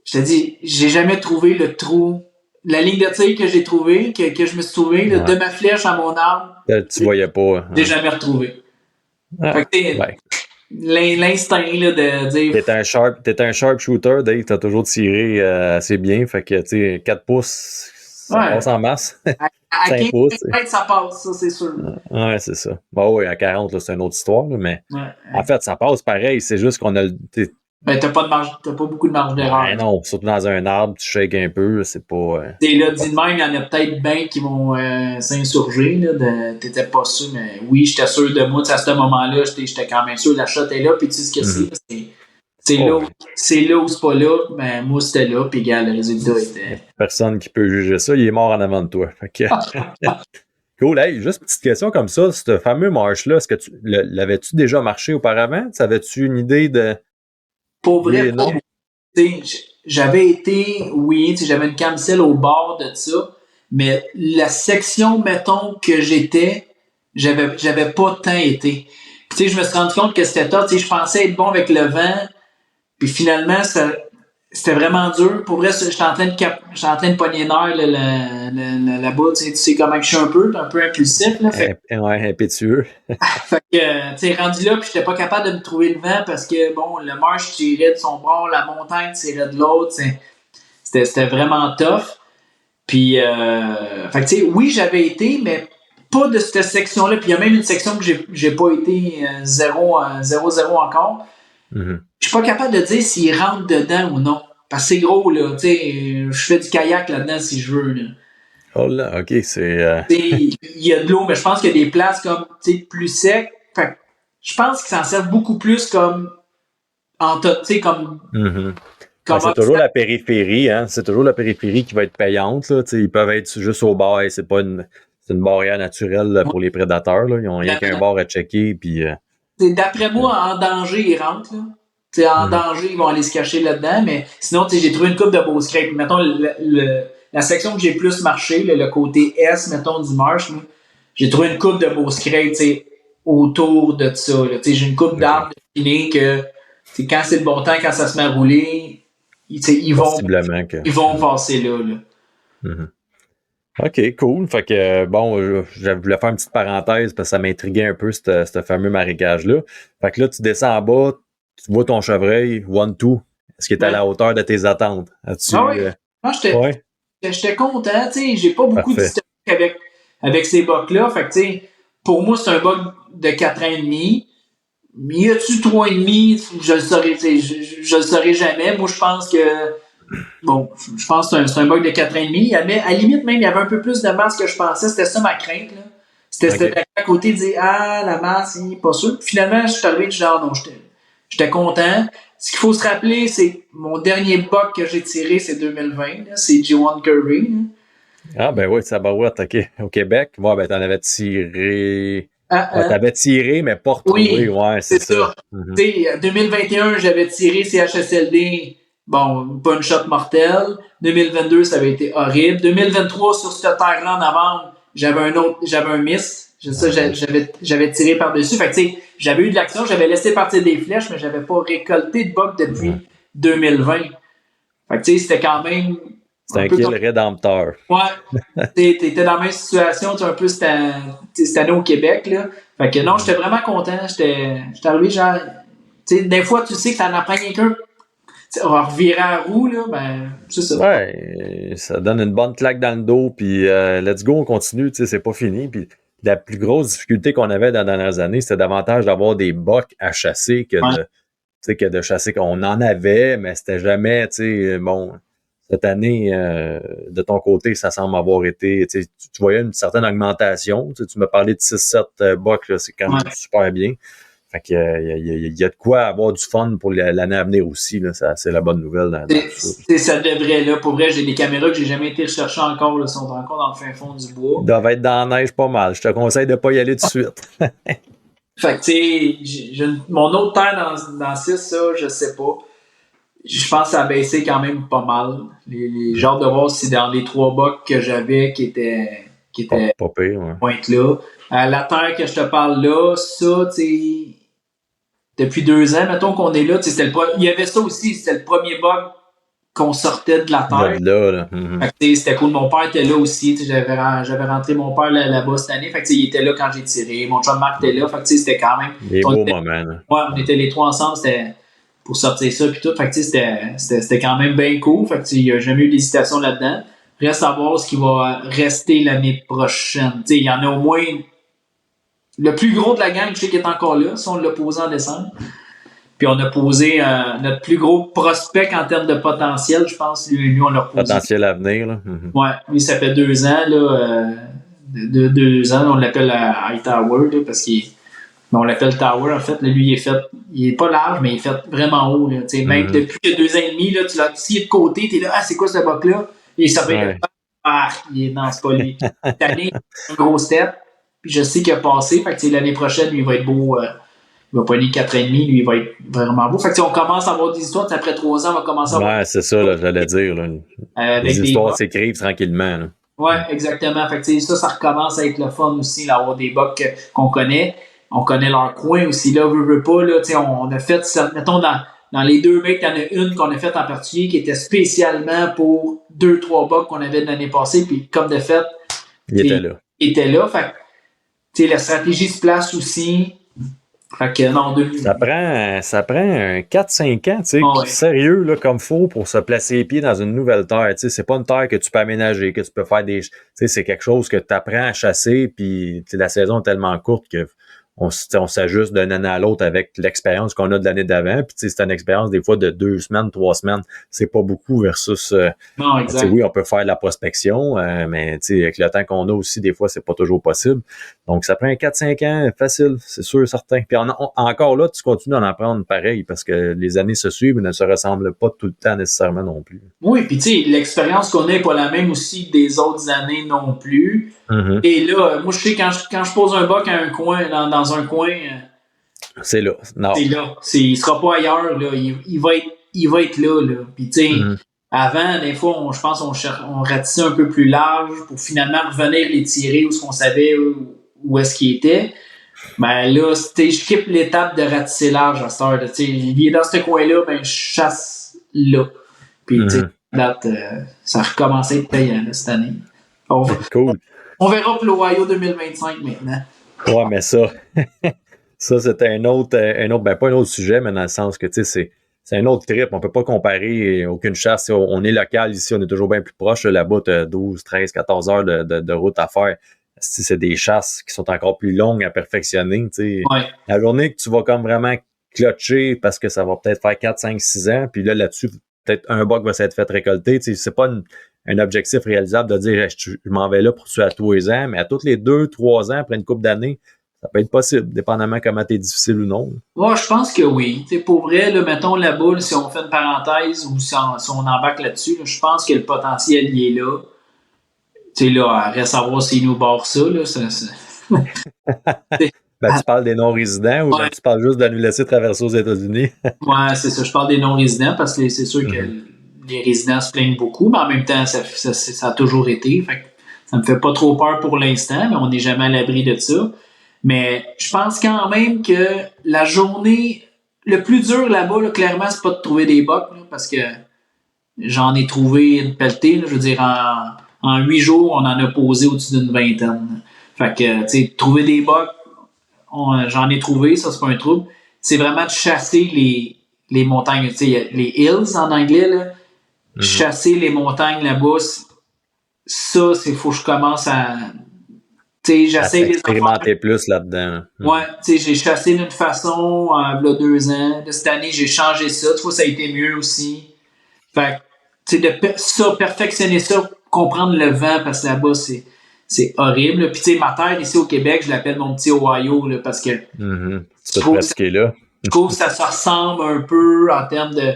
Je te dis, j'ai jamais trouvé le trou, la ligne de tir que j'ai trouvé, que je me suis trouvé, là, de ma flèche à mon arme. Tu voyais pas. J'ai jamais retrouvé. Fait que l'instinct là, de dire. T'es un sharp shooter, Dave, t'as toujours tiré assez bien, fait que tu sais, 4 pouces, ça passe en masse. À 15 pouces, ça passe, ça, c'est sûr. Ouais, c'est ça. Bah oui, à 40, là, c'est une autre histoire, là, mais en fait, ça passe pareil, c'est juste qu'on a ben, t'as pas beaucoup de marge d'erreur. Ben non, surtout dans un arbre, tu shakes un peu, c'est pas. T'es là, dit de même, il y en a peut-être bien qui vont s'insurger, là, t'étais pas sûr, mais oui, j'étais sûr de moi, à ce moment-là, j'étais quand même sûr, la shot est là, puis tu sais ce que c'est là où c'est pas là, ben moi c'était là, puis gars, le résultat était. Personne qui peut juger ça, il est mort en avant de toi. Fait que... Cool, hey, juste une petite question comme ça, ce fameux marche-là, est-ce que l'avais-tu déjà marché auparavant? Avais-tu une idée de. Pour vrai, non. J'avais été, j'avais une camselle au bord de ça, mais la section, mettons, que j'avais pas tant été. Puis, je me suis rendu compte que c'était top. Je pensais être bon avec le vent, puis finalement, c'était vraiment dur. Pour vrai, j'étais en train de pogner nerf là-bas. Tu sais comment je suis un peu impulsif. Là, ouais, impétueux. Fait que, tu sais, rendu là, puis j'étais pas capable de me trouver le vent parce que, bon, le marche tirait de son bord, la montagne tirait de l'autre. C'était vraiment tough. Puis, fait que, tu sais, oui, j'avais été, mais pas de cette section-là. Puis il y a même une section que j'ai pas été 0-0 encore. Je suis pas capable de dire s'il rentre dedans ou non. Parce que c'est gros, là. Tu sais, je fais du kayak là-dedans si je veux, là. Oh là, OK, c'est... Il y a de l'eau, mais je pense qu'il y a des places comme, tu sais, plus sec. Fait que je pense qu'ils s'en servent beaucoup plus comme, tu sais, comme, c'est toujours la périphérie, hein. C'est toujours la périphérie qui va être payante, là. Tu sais, ils peuvent être juste au bord et c'est une barrière naturelle là, pour les prédateurs, là. Ils ont rien qu'un bord à checker, puis... D'après moi, en danger, ils rentrent, là. T'sais, en danger, ils vont aller se cacher là-dedans, mais sinon, j'ai trouvé une coupe de beaux scrapes. Mettons, la section que j'ai plus marché, le côté S, mettons, du marsh, là, j'ai trouvé une coupe de beaux scrapes autour de ça. J'ai une coupe d'arbres dessinés que quand c'est le bon temps, quand ça se met à rouler, ils vont passer là. OK, cool. Fait que, bon, je voulais faire une petite parenthèse parce que ça m'intriguait un peu, ce fameux marécage-là. Fait que là, tu descends en bas, tu vois ton chevreuil, 1-2. Est-ce qu'il est à la hauteur de tes attentes? J'étais content. J'ai pas beaucoup d'historique avec ces bucks-là. Fait que, pour moi, c'est un buck de 4 ans et demi. Mais y a-tu 3 et demi? Je le saurais, je le saurais jamais. Moi, je pense que c'est un buck de 4 ans et demi. À la limite, même, il y avait un peu plus de masse que je pensais. C'était ça ma crainte, là. C'était à côté de dire, la masse, il n'est pas sûr. Puis finalement, je suis arrivé du genre, non, j'étais content. Ce qu'il faut se rappeler, c'est mon dernier buck que j'ai tiré, c'est 2020. Là, c'est G1 Curvy. Là. Ah, ben oui, ça va, OK. Au Québec, moi, ben, t'en avais tiré. T'avais tiré, mais pas retrouvé. Oui, ouais, c'est ça. 2021, j'avais tiré CHSLD. Bon, pas une shot mortelle. 2022, ça avait été horrible. 2023, sur cette terre-là, en novembre, j'avais un miss. J'avais tiré par-dessus. Fait que, j'avais eu de l'action, j'avais laissé partir des flèches, mais j'avais pas récolté de buck depuis 2020. Fait que, c'était quand même... C'était un kill rédempteur. Ouais. T'étais dans la même situation, un peu cette année au Québec, là. Fait que non, j'étais vraiment content. J'étais arrivé, genre... des fois, tu sais que t'en apprends quelqu'un... On va revirer à la roue, là, ben, c'est ça. Ouais, ça donne une bonne claque dans le dos, puis let's go, on continue, c'est pas fini. Puis la plus grosse difficulté qu'on avait dans les dernières années, c'était davantage d'avoir des bucks à chasser que de chasser qu'on en avait, mais c'était jamais, bon, cette année, de ton côté, ça semble avoir été, tu voyais une certaine augmentation. Tu m'as parlé de 6-7 bucks, là, c'est quand même super bien. Fait qu'il y a de quoi avoir du fun pour l'année à venir aussi. Là. C'est la bonne nouvelle. Ça devrait, là. Pour vrai, j'ai des caméras que j'ai jamais été rechercher encore. Là, sont encore dans le fin fond du bois. Ils doivent être dans la neige pas mal. Je te conseille de pas y aller tout de suite. Fait que, mon autre terre dans 6, ça, je sais pas. Je pense que ça a baissé quand même pas mal. J'ai hâte de voir si dans les 3 bucks que j'avais qui étaient pas pire, ouais. Pointe là. La terre que je te parle là, ça, depuis 2 ans, mettons qu'on est là, il y avait ça aussi, c'était le premier bug qu'on sortait de la terre. Là. C'était cool. Mon père était là aussi. J'avais rentré mon père là-bas cette année. Fait que, il était là quand j'ai tiré. Mon chum Marc était là. Fait que, c'était quand même. Des beaux moments. Là. Ouais, on était les 3 ensemble. C'était pour sortir ça. Puis tout. Fait que, c'était quand même bien cool. Fait que, il n'y a jamais eu d'hésitation là-dedans. Reste à voir ce qui va rester l'année prochaine. Il y en a au moins. Le plus gros de la gang, je sais qu'il est encore là. Si on l'a posé en décembre. Puis on a posé notre plus gros prospect en termes de potentiel, je pense. Lui on l'a reposé. Potentiel à venir, là. Ouais, lui, ça fait 2 ans, là. 2 ans, on l'appelle High Tower, là, parce on l'appelle Tower, en fait. Là, lui, il est pas large, mais il est fait vraiment haut, là. Même depuis 2 ans et demi, là, tu l'as scié de côté, t'es là, c'est quoi ce buck-là? Et ça va être non, c'est pas lui. Cette année, un gros step. Puis je sais qu'il a passé. Fait que l'année prochaine, lui, il va être beau. Il va pas aller 4,5, lui, il va être vraiment beau. Fait que on commence à avoir des histoires. Après 3 ans, on va commencer à avoir. Ouais, c'est ça, là, j'allais dire. Là. Les histoires s'écrivent tranquillement. Là. Ouais, exactement. Fait que ça recommence à être le fun aussi, là, avoir des bucks qu'on connaît. On connaît leur coin aussi. Là, veut pas, là, on a fait, mettons, dans les 2 mecs, il y en a une qu'on a faite en particulier qui était spécialement pour 2-3 bucks qu'on avait de l'année passée. Puis comme de fait, il était là. Fait que, la stratégie se place aussi. Fait que, non, ça prend un 4-5 ans, sérieux, là, comme faut pour se placer les pieds dans une nouvelle terre. C'est pas une terre que tu peux aménager, que tu peux faire des. C'est quelque chose que tu apprends à chasser, puis la saison est tellement courte que on s'ajuste d'une année à l'autre avec l'expérience qu'on a de l'année d'avant. Puis c'est une expérience des fois de 2 semaines, 3 semaines. C'est pas beaucoup versus Non, exact. oui, on peut faire de la prospection, mais avec le temps qu'on a aussi, des fois, c'est pas toujours possible. Donc, ça prend 4-5 ans, facile, c'est sûr, certain. Puis encore là, tu continues d'en apprendre pareil, parce que les années se suivent et ne se ressemblent pas tout le temps nécessairement non plus. Oui, puis tu sais, l'expérience qu'on a n'est pas la même aussi des autres années non plus. Mm-hmm. Et là, moi, je sais, quand je pose un buck à un coin, dans un coin, c'est là. Non. c'est là. Il sera pas ailleurs, là. Il va être là. Puis tu sais, avant, des fois, je pense on ratissait un peu plus large pour finalement revenir les tirer où ce qu'on savait où est-ce qu'il était. Ben là, je skippe l'étape de ratisser large à cette heure. Il est dans ce coin-là, ben je chasse là. Puis tu sais, ça a recommencé de payant cette année. Cool. On verra pour l'Ohio 2025 maintenant. Ouais, mais ça c'était un autre, ben pas un autre sujet, mais dans le sens que tu sais, c'est un autre trip. On peut pas comparer aucune chasse. On est local ici, on est toujours bien plus proche. Là-bas, tu as 12, 13, 14 heures de route à faire. Si c'est des chasses qui sont encore plus longues à perfectionner, tu sais. Ouais. La journée que tu vas comme vraiment clutcher parce que ça va peut-être faire 4, 5, 6 ans, puis là-dessus, peut-être un buck va s'être fait récolter. Tu sais, c'est pas un objectif réalisable de dire je m'en vais là pour tuer à tous les ans, mais à tous les 2, 3 ans, après une couple d'années, ça peut être possible, dépendamment comment t'es difficile ou non. Ouais, je pense que oui. T'sais, pour vrai, là, mettons la boule, si on fait une parenthèse ou si on embarque là-dessus, là, je pense que le potentiel il est là. Tu sais, là, reste à savoir s'il nous barre ça. Là, Ben, tu parles des non-résidents ou tu parles juste de nous laisser traverser aux États-Unis? Ouais, c'est ça. Je parle des non-résidents parce que c'est sûr que les résidents se plaignent beaucoup, mais en même temps, ça a toujours été. Fait que ça me fait pas trop peur pour l'instant, mais on n'est jamais à l'abri de ça. Mais je pense quand même que la journée, le plus dur là-bas, là, clairement, c'est pas de trouver des bucks, là, parce que j'en ai trouvé une pelletée. Là, je veux dire, en 8 jours, on en a posé au-dessus d'une vingtaine. Fait que, tu sais, trouver des bucks, j'en ai trouvé, ça, c'est pas un trouble. C'est vraiment de chasser les montagnes, tu sais, les hills en anglais, là. Chasser les montagnes là-bas, ça, faut que je commence à... Tu sais, j'essaie des expérimenter plus là-dedans. Ouais, tu sais, j'ai chassé d'une façon il y a 2 ans. Cette année, j'ai changé ça. Tu vois, ça a été mieux aussi. Fait que, tu sais, perfectionner ça, comprendre le vent, parce que là-bas, c'est horrible. Puis, tu sais, ma terre ici au Québec, je l'appelle mon petit Ohio, là, parce que tu peux pratiquer là. Je trouve que ça se ressemble un peu en termes de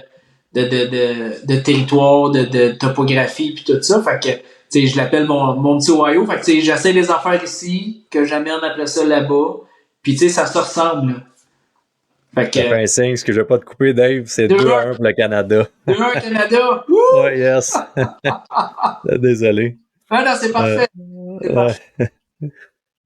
territoire, de topographie, puis tout ça. Fait que, tu sais, je l'appelle mon petit Ohio. Fait que, tu sais, j'essaie les affaires ici, que j'amène après ça là-bas. Puis, tu sais, ça se ressemble, là. Fait que. Ça fait un signe, ce que je vais pas te couper, Dave, c'est 2-1 pour le Canada. 2-1 Canada! Wouh! Oh, yes! Désolé. Ah non, c'est parfait. C'est parfait.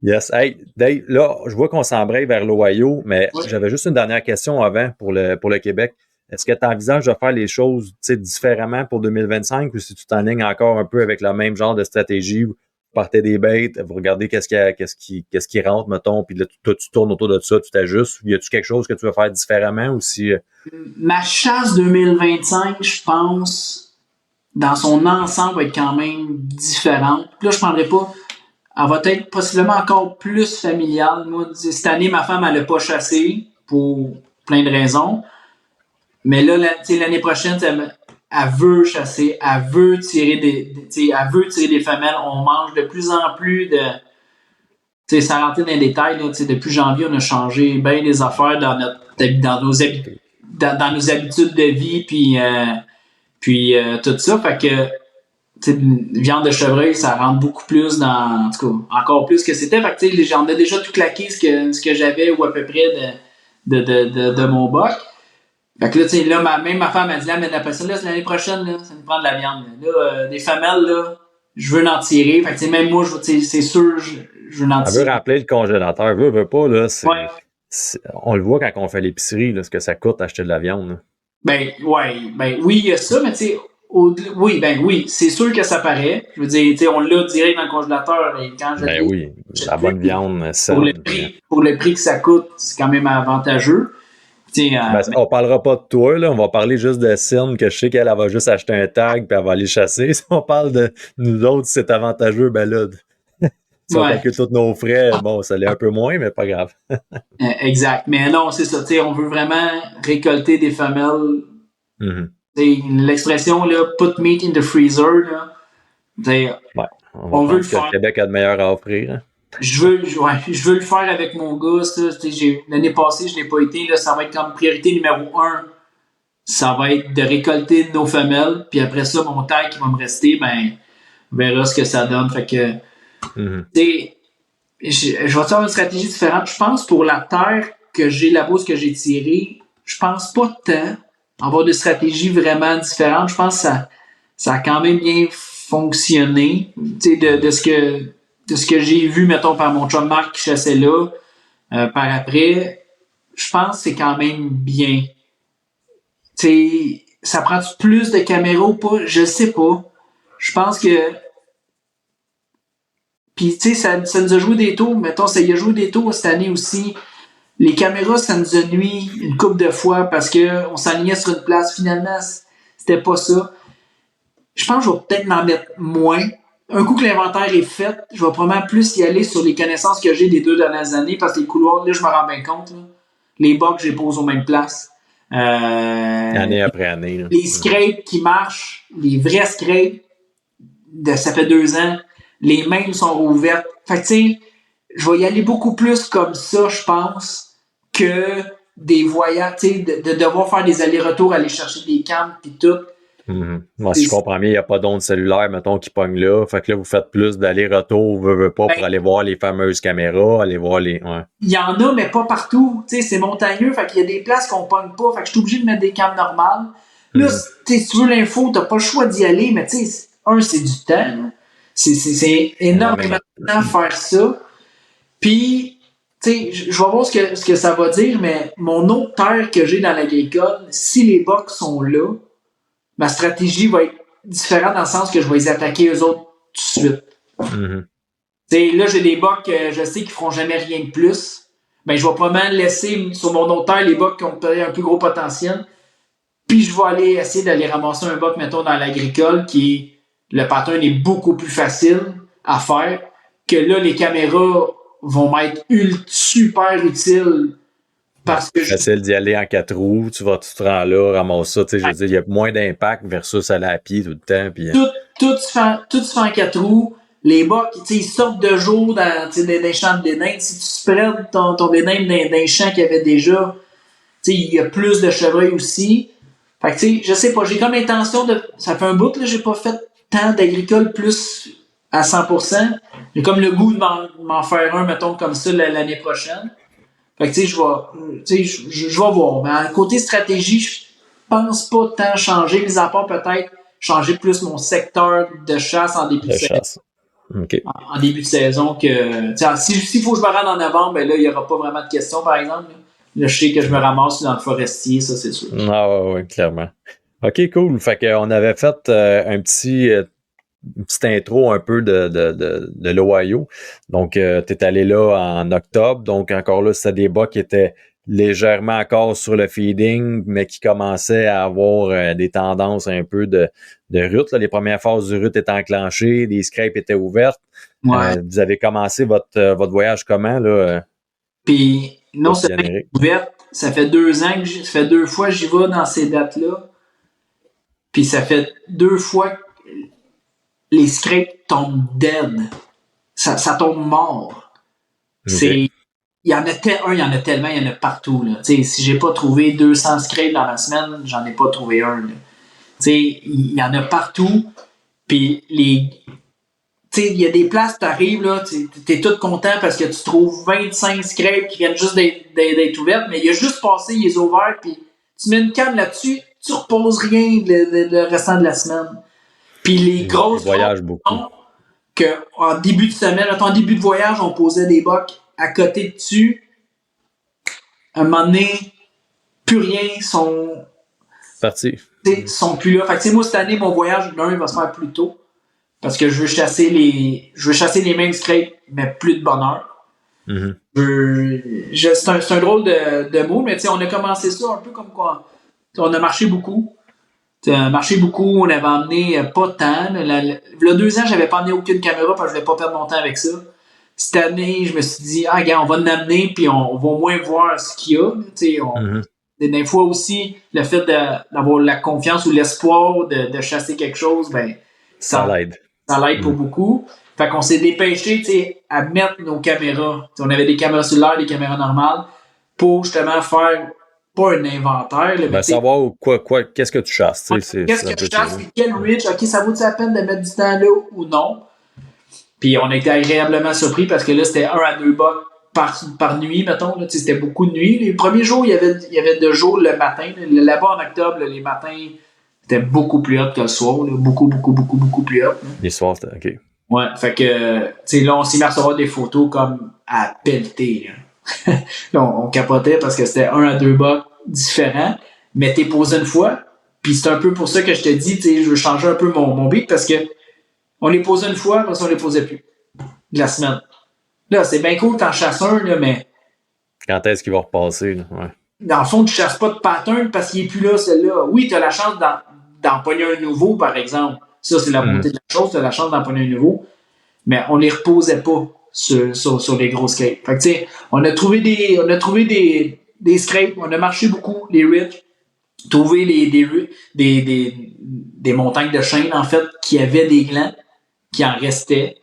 Yes. Hey, Dave, là, je vois qu'on s'embraye vers l'Ohio, mais j'avais juste une dernière question avant pour le Québec. Est-ce que tu envisages de faire les choses différemment pour 2025 ou si tu t'enlignes encore un peu avec le même genre de stratégie? Vous partez des bêtes, vous regardez qu'est-ce qui rentre, mettons, puis là, toi, tu tournes autour de ça, tu t'ajustes. Y a-tu quelque chose que tu veux faire différemment ou si... Ma chasse 2025, je pense, dans son ensemble, va être quand même différente. Là, je prendrais pas... Elle va être possiblement encore plus familiale. Moi, cette année, ma femme, elle n'a pas chassé pour plein de raisons. Mais là, l'année prochaine, elle veut chasser, elle veut tirer des femelles. On mange de plus en plus de... Sans rentrer dans les détails, là, depuis janvier, on a changé bien des affaires dans nos habitudes de vie, puis tout ça. Fait que, viande de chevreuil, ça rentre beaucoup plus en tout cas, encore plus que c'était. Fait que, j'en ai déjà tout claqué ce que j'avais ou à peu près de mon boc. Fait que là, même ma femme a dit, mais après ça, là, l'année prochaine, là, ça nous prend de la viande. Là, des femelles, là, je veux en tirer. Fait que, même moi, c'est sûr, je veux en tirer. Elle veut rappeler le congélateur, veut pas, là. On le voit quand on fait l'épicerie, là, ce que ça coûte acheter de la viande. Là. Ben, oui, il y a ça, mais tu sais, oui, c'est sûr que ça paraît. Je veux dire, on l'a direct dans le congélateur. Et quand oui, la bonne viande, ça. Pour le prix que ça coûte, c'est quand même avantageux. On parlera pas de toi, là. On va parler juste de Sine, que je sais qu'elle va juste acheter un tag puis elle va aller chasser. Si on parle de nous autres, c'est avantageux, ben là, Si on Ouais. calcule tous nos frais, bon, ça l'est un peu moins, mais pas grave. Exact. Mais non, c'est ça. On veut vraiment récolter des femelles. Mhm. L'expression, là, put meat in the freezer, là. Ouais. On veut le pense que le faire. Québec a de meilleur à offrir. Hein. Je veux le faire avec mon gars. L'année passée, je l'ai pas été. Là, ça va être comme priorité numéro 1. Ça va être de récolter nos femelles. Puis après ça, mon taille qui va me rester, ben, on verra ce que ça donne. Fait que, je vais faire une stratégie différente. Je pense pour la terre que j'ai, la bourse que j'ai tirée, je pense pas tant avoir de stratégie vraiment différente. Je pense que ça a quand même bien fonctionné. De ce que j'ai vu, mettons, par mon chum Marc qui chassait là, par après, je pense que c'est quand même bien. Ça prend plus de caméras ou pas? Je sais pas. Je pense que. Puis, ça nous a joué des tours. Mettons, ça y a joué des tours cette année aussi. Les caméras, ça nous a nuit une couple de fois parce qu'on s'alignait sur une place. Finalement, c'était pas ça. Je pense que je vais peut-être m'en mettre moins. Un coup que l'inventaire est fait, je vais probablement plus y aller sur les connaissances que j'ai des 2 dernières années parce que les couloirs, là, je me rends bien compte. Là. Les bugs, je les pose aux mêmes places. Année après année. Là. Les scrapes qui marchent, les vrais scrapes, ça fait 2 ans, les mêmes sont rouvertes. Fait que, tu sais, je vais y aller beaucoup plus comme ça, je pense, que des voyages, tu sais, de devoir faire des allers-retours, aller chercher des camps pis tout. Moi, si je comprends bien, il n'y a pas d'onde cellulaire, mettons, qui pogne là. Fait que là, vous faites plus d'aller-retour, veut pas, pour aller voir les fameuses caméras, aller voir les. Ouais. Il y en a, mais pas partout. Tu sais, c'est montagneux, fait qu'il y a des places qu'on pogne pas. Fait que je suis obligé de mettre des cams normales. Là, si tu veux l'info, t'as pas le choix d'y aller, mais tu sais, c'est du temps. Là. C'est énormément de temps faire ça. Puis, tu sais, je vais voir ce que ça va dire, mais mon autre terre que j'ai dans l'agricole, si les box sont là, ma stratégie va être différente dans le sens que je vais les attaquer eux autres tout de suite. Là, j'ai des bocs que je sais qu'ils feront jamais rien de plus. Ben, je vais probablement laisser sur mon autre terre les bocs qui ont peut-être un plus gros potentiel. Puis je vais aller essayer d'aller ramasser un boc, mettons, dans l'agricole, le pattern est beaucoup plus facile à faire, que là, les caméras vont m'être super utiles. Parce que facile d'y aller en 4 roues, tu te rends là, ramasses ça, tu sais, je veux dire, il y a moins d'impact versus aller à pied tout le temps. Puis, tout se fait en 4 roues. Les bocs, ils sortent de jour dans des champs de dédain. Si tu spreads ton dédain dans un champ qu'il y avait déjà, il y a plus de chevreuils aussi. Fait que, je sais pas, j'ai comme intention de. Ça fait un bout, là, j'ai pas fait tant d'agricole plus à 100%. J'ai comme le goût de m'en faire un, mettons, comme ça l'année prochaine. Fait que, je vais voir. Mais côté stratégie, je pense pas tant changer, mis à part peut-être changer plus mon secteur de chasse en début de saison. Okay. En début de saison que. S'il faut que je me rende en avant, ben là, il n'y aura pas vraiment de questions, par exemple. Là, je sais que je me ramasse dans le forestier, ça, c'est sûr. Ah oui, clairement. OK, cool. Fait qu'on avait fait une petite intro un peu de l'Ohio. Donc, tu es allé là en octobre. Donc, encore là, c'était des bas qui étaient légèrement encore sur le feeding, mais qui commençaient à avoir des tendances un peu de rut. Là. Les premières phases du rut étaient enclenchées, les scrapes étaient ouvertes. Ouais. Vous avez commencé votre voyage comment, là? Puis, non seulement ouverte, ça fait 2 ans ça fait 2 fois que j'y vais dans ces dates-là. Puis ça fait 2 fois que les scrapes tombent dead. Ça tombe mort. Okay. Il y en a tellement, il y en a partout. Là. Si j'ai pas trouvé 200 scrapes dans la semaine, j'en ai pas trouvé un. Il y en a partout. Puis il y a des places, tu arrives, là, t'es tout content parce que tu trouves 25 scrapes qui viennent juste d'être ouvertes, mais il a juste passé, il est ouvert, puis tu mets une canne là-dessus, tu reposes rien le restant de la semaine. Puis les grosses voyages beaucoup. En début de semaine, en début de voyage, on posait des bocs à côté dessus. À un moment donné, plus rien, sont partis. Sont plus là. Fait que moi, cette année, mon voyage, il va se faire plus tôt. Parce que je veux chasser les mêmes scrapes, mais plus de bonheur. C'est un drôle de mot, mais on a commencé ça un peu comme quoi. On a marché beaucoup. On avait emmené pas tant. Il y a 2 ans, j'avais pas emmené aucune caméra parce que je voulais pas perdre mon temps avec ça. cette année, je me suis dit, regarde, on va l'amener, puis on va au moins voir ce qu'il y a. Des fois aussi, le fait d'avoir la confiance ou l'espoir de chasser quelque chose, ben, ça l'aide. Ça l'aide pour beaucoup. Fait qu'on s'est dépêché à mettre nos caméras. T'sais, on avait des caméras cellulaires, des caméras normales, pour justement faire pas un inventaire. Là, mais savoir qu'est-ce que tu chasses. Qu'est-ce que tu chasses, quel reach, ok, ça vaut-tu la peine de mettre du temps là ou non? Puis on a été agréablement surpris parce que là, c'était 1 à 2 bucks par nuit, mettons. Là, c'était beaucoup de nuit. Les premiers jours, il y avait 2 jours le matin. Là-bas en octobre, là, les matins, c'était beaucoup plus hot que le soir. Là, beaucoup plus hot. Là. Les soirs, c'était OK. Ouais, fait que, là, on s'est mis à recevoir des photos comme à pelleter. Là, là on capotait parce que c'était 1 à 2 bucks différents. Mais t'es posé une fois. Puis c'est un peu pour ça que je te dis, je veux changer un peu mon beat parce que on les posait une fois, parce qu'on les posait plus. De la semaine. Là, c'est bien cool t'en chasses un, là, mais. Quand est-ce qu'il va repasser, là? Ouais. Dans le fond, tu chasses pas de pattern parce qu'il est plus là, celle-là. Oui, t'as la chance d'en pogner un nouveau, par exemple. Ça, c'est la beauté de la chose, t'as la chance d'en pogner un nouveau. Mais on les reposait pas sur les gros scrapes. Fait que, tu sais, on a trouvé des scrapes, on a marché beaucoup, les rich, trouvé des montagnes de chêne, en fait, qui avaient des glands, qui en restaient.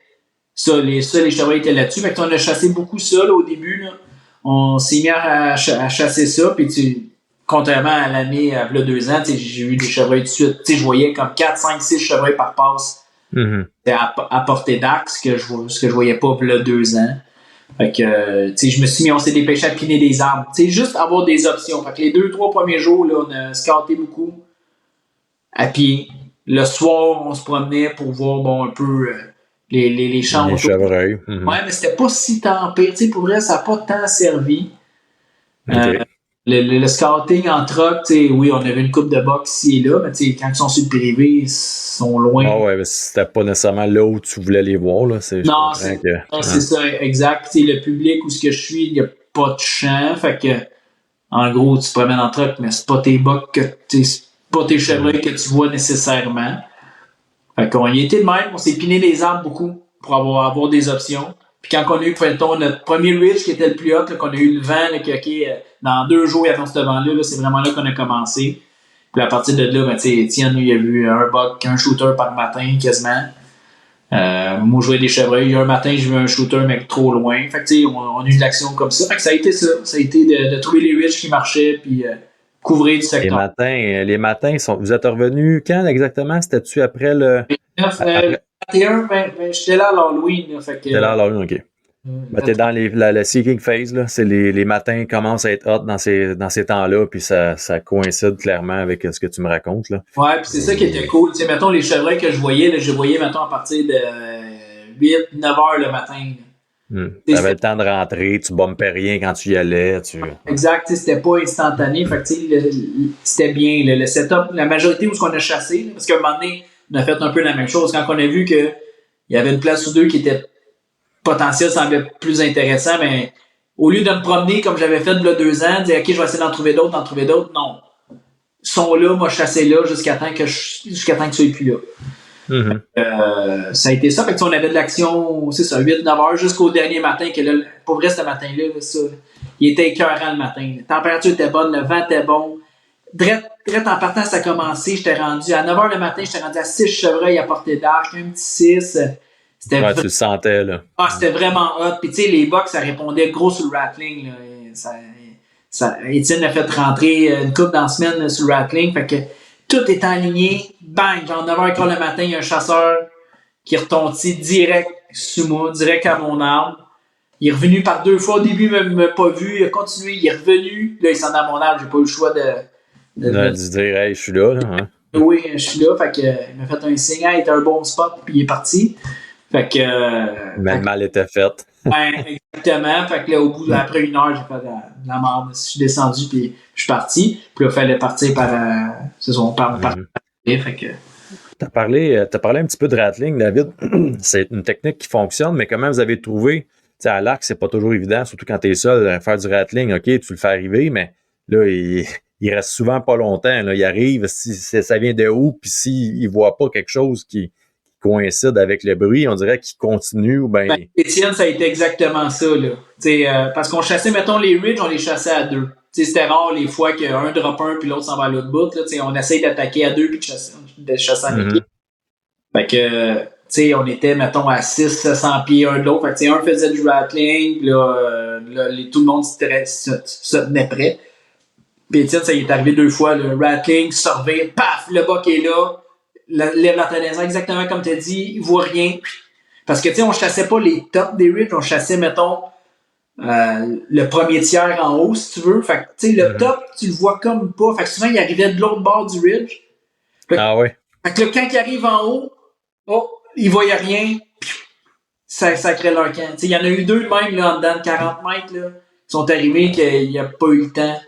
Ça, les chevreuils étaient là-dessus. Fait que on a chassé beaucoup ça, là, au début, là. On s'est mis à chasser ça, puis contrairement à l'année, il y a 2 ans, j'ai eu des chevreuils de suite. Je voyais comme 4, 5, 6 chevreuils par passe. À portée d'axe, ce que je voyais pas il y a 2 ans. Fait que, je me suis mis, on s'est dépêché à piner des arbres. Juste avoir des options. Fait que les 2-3 premiers jours, là, on a scouté beaucoup. À pied. Le soir, on se promenait pour voir, un peu les champs. Les chevreuils. Ouais, mais c'était pas si tempé. Pour vrai, ça n'a pas tant servi. Okay. Le scouting en truck, oui, on avait une coupe de box ici et là, mais quand ils sont sur le privé, ils sont loin. Ah ouais, mais c'était pas nécessairement là où tu voulais les voir. Là. C'est ça, exact. Le public où ce que je suis, il n'y a pas de champ. Fait que, en gros, tu te promènes en truck, mais c'est pas tes bocs c'est pas tes chevreuils que tu vois nécessairement. Fait qu'on y était de même, on s'est piné des arbres beaucoup pour avoir des options. Puis quand on a eu, notre premier ridge qui était le plus haut, là, qu'on a eu le vent, là, dans 2 jours, il y avait ce vent-là, là, c'est vraiment là qu'on a commencé. Puis à partir de là, Étienne, il y a eu un shooter par matin, quasiment. Moi, je voyais des chevreuils. Un matin, j'ai vu un shooter, mais trop loin. Fait que, on a eu de l'action comme ça. Fait que ça a été ça. Ça a été de trouver les ridges qui marchaient, puis couvrir du secteur. Les matins, vous êtes revenus quand exactement? C'était-tu après le... 21, j'étais là à l'Halloween. T'es là à l'Halloween, OK. T'es dans la seeking phase, là. C'est les matins commencent à être hot dans ces temps-là, puis ça coïncide clairement avec ce que tu me racontes, là. Ouais, puis c'est ça qui était cool. Tu sais, mettons, les chevreuils que je voyais, mettons, à partir de 8-9 heures le matin. T'avais le temps de rentrer, tu bumpais rien quand tu y allais. Exact, c'était pas instantané. Fait que, c'était bien. Le setup, la majorité où ce qu'on a chassé, parce qu'à un moment donné, on a fait un peu la même chose. Quand on a vu qu'il y avait une place ou deux qui était potentiel, semblait plus intéressant, mais au lieu de me promener comme j'avais fait il y a 2 ans, dire OK, je vais essayer d'en trouver d'autres, non. Ils sont là, moi je chassais là jusqu'à temps que je sois plus là. Ça a été ça. Fait que on avait de l'action, c'est ça, 8-9 heures jusqu'au dernier matin, que là, pour vrai, ce matin-là, ça, il était écœurant le matin. La température était bonne, le vent était bon. Drette en partant, ça a commencé. J'étais rendu à 9 h le matin, j'étais rendu à 6 chevreuils à portée d'arc, un petit 6. Ouais, tu le sentais, là. C'était vraiment hot. Puis, tu sais, les box, ça répondait gros sur le rattling, là. Étienne a fait rentrer une couple dans la semaine là, sur le rattling. Fait que tout était aligné. Bang! Genre 9h15 le matin, il y a un chasseur qui est retonti direct sur moi, direct à mon arbre. Il est revenu par 2 fois. Au début, il m'a pas vu. Il a continué. Il est revenu. Là, il s'en est à mon arbre. J'ai pas eu le choix de dire, hey, je suis là. Hein? Oui, je suis là. Fait que, il m'a fait un signe. Il était un bon spot. Puis il est parti. Fait que. Mais le mal était fait. Exactement. Fait que là, au bout, après 1 heure, j'ai fait de la merde. Je suis descendu. Puis je suis parti. Puis là, il fallait partir par. Fait que. T'as parlé un petit peu de rattling, David. C'est une technique qui fonctionne, mais comment vous avez trouvé? T'sais, à l'arc, c'est pas toujours évident, surtout quand t'es seul à faire du rattling. OK, tu le fais arriver, mais là, il reste souvent pas longtemps. Là. Il arrive, si ça vient de où, puis s'il voit pas quelque chose qui coïncide avec le bruit, on dirait qu'il continue ou bien. Étienne, ça a été exactement ça, là. Parce qu'on chassait, mettons, les ridges, on les chassait à deux. C'était rare les fois qu'un drop un puis l'autre s'en va à l'autre bout. Là, on essaye d'attaquer à deux puis de chasser en équipe. Fait que, on était, mettons, à 600 pieds un de l'autre. Fait que, un faisait du rattling, là, tout le monde se tenait prêt. Puis Étienne, ça y est arrivé 2 fois, le rattling, surveille, paf, le buck est là, lève la tête exactement comme tu as dit, il voit rien. Parce que, on chassait pas les tops des ridges, on chassait, mettons, le premier tiers en haut, si tu veux. Fait que, le top, tu le vois comme pas. Fait que souvent, il arrivait de l'autre bord du ridge. Ouais. Fait que là, quand il arrive en haut, il voyait rien, ça crée leur camp. Il y en a eu 2 de même, là, en dedans de 40 mètres, là, qui sont arrivés qu'il n'y a pas eu le temps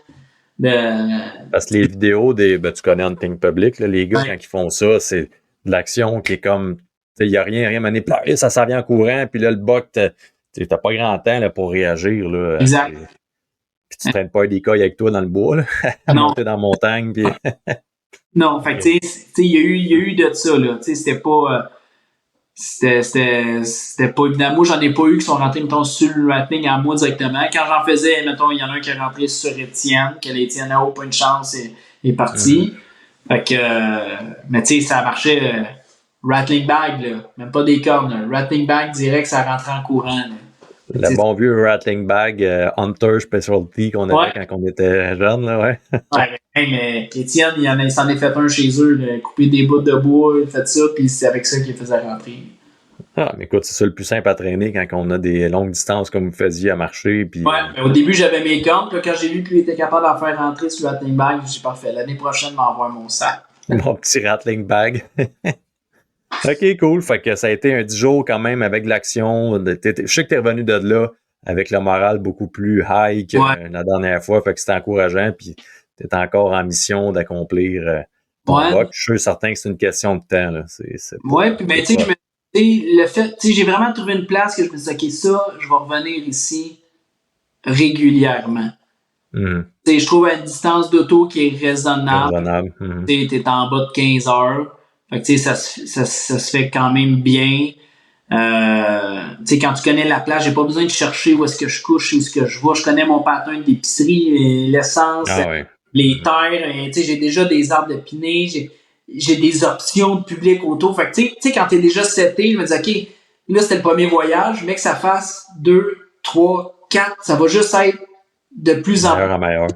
de... Parce que les vidéos tu connais Hunting Public, là, les gars, quand ils font ça, c'est de l'action qui est comme, il n'y a rien manipulé, ça s'en vient en courant, puis là, le buck, t'as pas grand temps là, pour réagir. Là, exact. Puis tu traînes pas des cailles avec toi dans le bois, là, à monter dans la montagne. Puis... non, fait que, il y a eu de ça, là. C'était pas... C'était pas évident. Moi, j'en ai pas eu qui sont rentrés, mettons, sur le rattling à moi directement. Quand j'en faisais, mettons, il y en a un qui est rentré sur Étienne, que l'Étienne n'a pas une chance et est parti. Fait que, mais tu sais, ça marchait rattling bag, là. Même pas des cornes, là. Rattling bag direct, ça rentrait en courant, là. Le bon vieux rattling bag Hunter Specialty qu'on avait quand on était jeune, là, ouais. Mais Étienne, il s'en est fait un chez eux, là, couper des bouts de bois, il a fait ça, puis c'est avec ça qu'il faisait rentrer. Ah, mais écoute, c'est ça le plus simple à traîner quand on a des longues distances comme vous faisiez à marcher. Puis... Ouais, mais au début, j'avais mes cornes, puis quand j'ai vu qu'il était capable d'en faire rentrer sur le rattling bag, j'ai dit parfait, l'année prochaine, m'envoie mon sac. Mon petit rattling bag. OK, cool. Fait que ça a été un 10 jours quand même avec de l'action. Je sais que t'es revenu de là avec le moral beaucoup plus high que la dernière fois. Fait que c'était encourageant. Puis t'es encore en mission d'accomplir ton rock. Je suis certain que c'est une question de temps. Là. Ouais, puis ben tu sais, le fait, tu sais, j'ai vraiment trouvé une place que je me disais, OK, ça, je vais revenir ici régulièrement. Tu sais, je trouve à une distance d'auto qui est raisonnable. Tu sais, t'es en bas de 15 heures. Fait que, tu sais, ça se fait quand même bien. Tu sais, quand tu connais la place, j'ai pas besoin de chercher où est-ce que je couche, où est-ce que je vais. Je connais mon pattern d'épicerie, l'essence, les terres. Tu sais, j'ai déjà des arbres de pinée, j'ai des options de public autour. Fait que, tu sais, quand t'es déjà seté, je me dis, OK, là, c'était le premier voyage, mais que ça fasse 2, 3, 4, ça va juste être de plus en plus. Meilleur.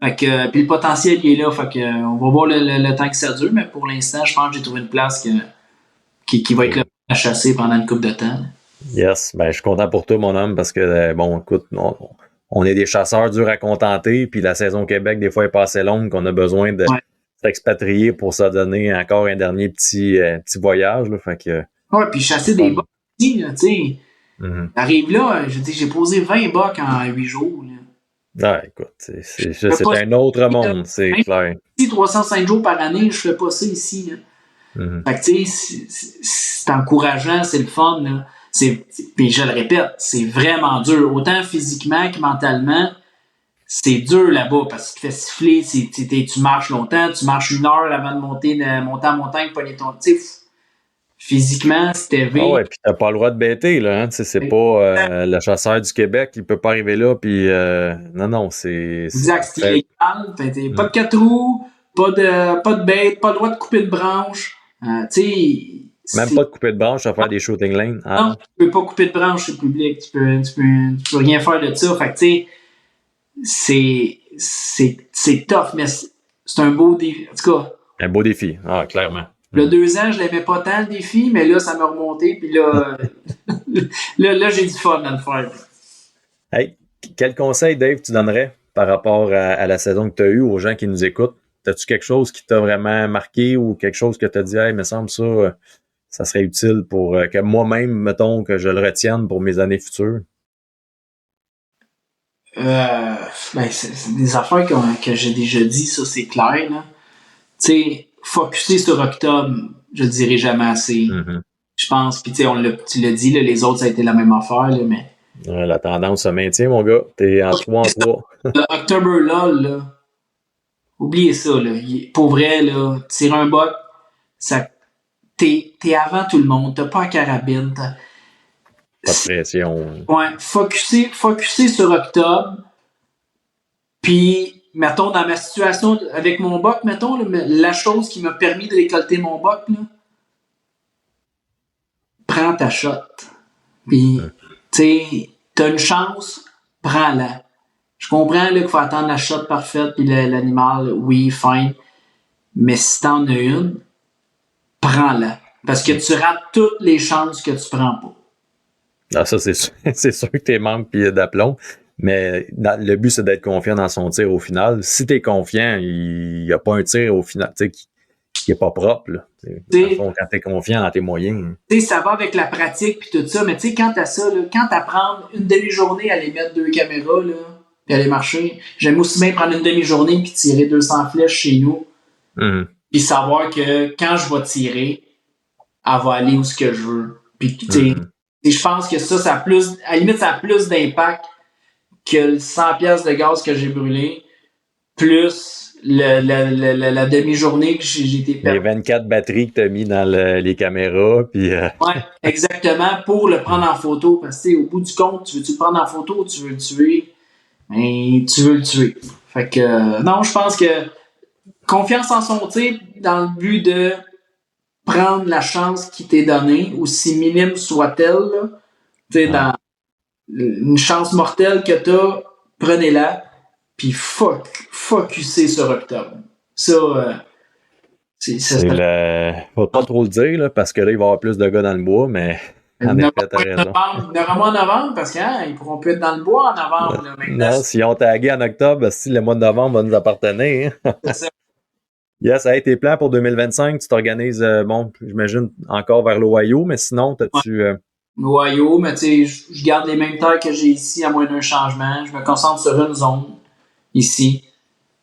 Fait que, puis le potentiel il est là, fait que on va voir le temps que ça dure, mais pour l'instant, je pense que j'ai trouvé une place qui va être là à chasser pendant une couple de temps. Yes, ben je suis content pour toi, mon homme, parce que bon, écoute, on est des chasseurs durs à contenter, puis la saison au Québec, des fois, est pas assez longue, qu'on a besoin de s'expatrier pour se donner encore un dernier petit voyage, là, fait que... Ouais, puis chasser des bucks aussi, tu sais. Arrive là, je dis, j'ai posé 20 bucks en 8 jours, là. Ah, écoute, c'est un autre monde, c'est clair. Si 305 jours par année, je fais pas ça ici. Là. Fait que tu sais, c'est encourageant, c'est le fun. Là. Puis je le répète, c'est vraiment dur. Autant physiquement que mentalement, c'est dur là-bas parce que tu te fais siffler, tu marches longtemps, tu marches 1 heure avant de monter en montagne, pogner ton... Physiquement, c'était V. Ah ouais, puis t'as pas le droit de bêter, là. Hein? C'est pas le chasseur du Québec qui peut pas arriver là, puis non, c'est... Exact, c'est illégal. Pas de 4 roues, pas de bête, pas le droit de couper de branche. Même pas de couper de branche, à faire des shooting lanes. Ah. Non, tu peux pas couper de branche sur le public. Tu peux rien faire de ça. Fait que tu sais, c'est tough, mais c'est un beau défi. En tout cas. Un beau défi, clairement. Le 2 ans, je l'aimais pas tant le défi, mais là, ça m'a remonté, puis là, là, j'ai du fun à le faire. Hey, quel conseil, Dave, tu donnerais par rapport à la saison que tu as eue aux gens qui nous écoutent? As-tu quelque chose qui t'a vraiment marqué ou quelque chose que tu as dit, hey, il me semble ça serait utile pour que moi-même, mettons, que je le retienne pour mes années futures? C'est des affaires que j'ai déjà dit, ça, c'est clair, là. Tu sais, focuser sur octobre, je le dirai jamais assez. Je pense, puis tu l'as dit, là, les autres, ça a été la même affaire, là, mais... La tendance se maintient, mon gars. T'es en 3 en 3. October là, oubliez ça, là. Pour vrai, là, tirer un buck, ça... t'es avant tout le monde, t'as pas la carabine. Pas de pression. Ouais, focusser sur octobre. Puis, mettons, dans ma situation avec mon buck, mettons, là, la chose qui m'a permis de récolter mon buck, là, prends ta shot. Puis, tu sais, t'as une chance, prends-la. Je comprends là, qu'il faut attendre la shot parfaite, puis l'animal, oui, fine. Mais si t'en as une, prends-la. Parce que tu rates toutes les chances que tu prends pas. Ah, ça, c'est sûr que t'es manque puis d'aplomb. Mais le but, c'est d'être confiant dans son tir au final. Si t'es confiant, il n'y a pas un tir au final qui est pas propre. Là. Fond, quand t'es confiant dans tes moyens. Ça va avec la pratique puis tout ça, mais tu sais, quand t'as ça, là, quand t'apprends une demi-journée à aller mettre 2 caméras, là, puis aller marcher, j'aime aussi bien prendre une demi-journée puis tirer 200 flèches chez nous. Puis savoir que quand je vais tirer, elle va aller où ce que je veux. Puis tu sais, je pense que ça a plus, à la limite, ça a plus d'impact que le 100$ de gaz que j'ai brûlé, plus la demi-journée que j'ai été perdu. Les 24 batteries que tu as mis dans les caméras. Puis ouais, exactement, pour le prendre en photo. Parce que au bout du compte, tu veux-tu le prendre en photo ou tu veux le tuer? Ben, tu veux le tuer. Fait que, non, je pense que confiance en son tir dans le but de prendre la chance qui t'est donnée, aussi minime soit-elle, tu sais, dans une chance mortelle que t'as, prenez-la, puis focusez sur octobre. Ça, Faut pas trop le dire, là, parce que là, il va y avoir plus de gars dans le bois, mais en effet, t'as raison. Il y en aura moins en novembre, parce qu'ils pourront plus être dans le bois en novembre. Là, non, s'ils ont tagué en octobre, si le mois de novembre va nous appartenir. C'est ça. Yes, ça a été plan pour 2025. Tu t'organises, j'imagine, encore vers l'Ohio, mais sinon, t'as-tu... L'Ohio, mais tu sais, je garde les mêmes terres que j'ai ici, à moins d'un changement. Je me concentre sur une zone, ici.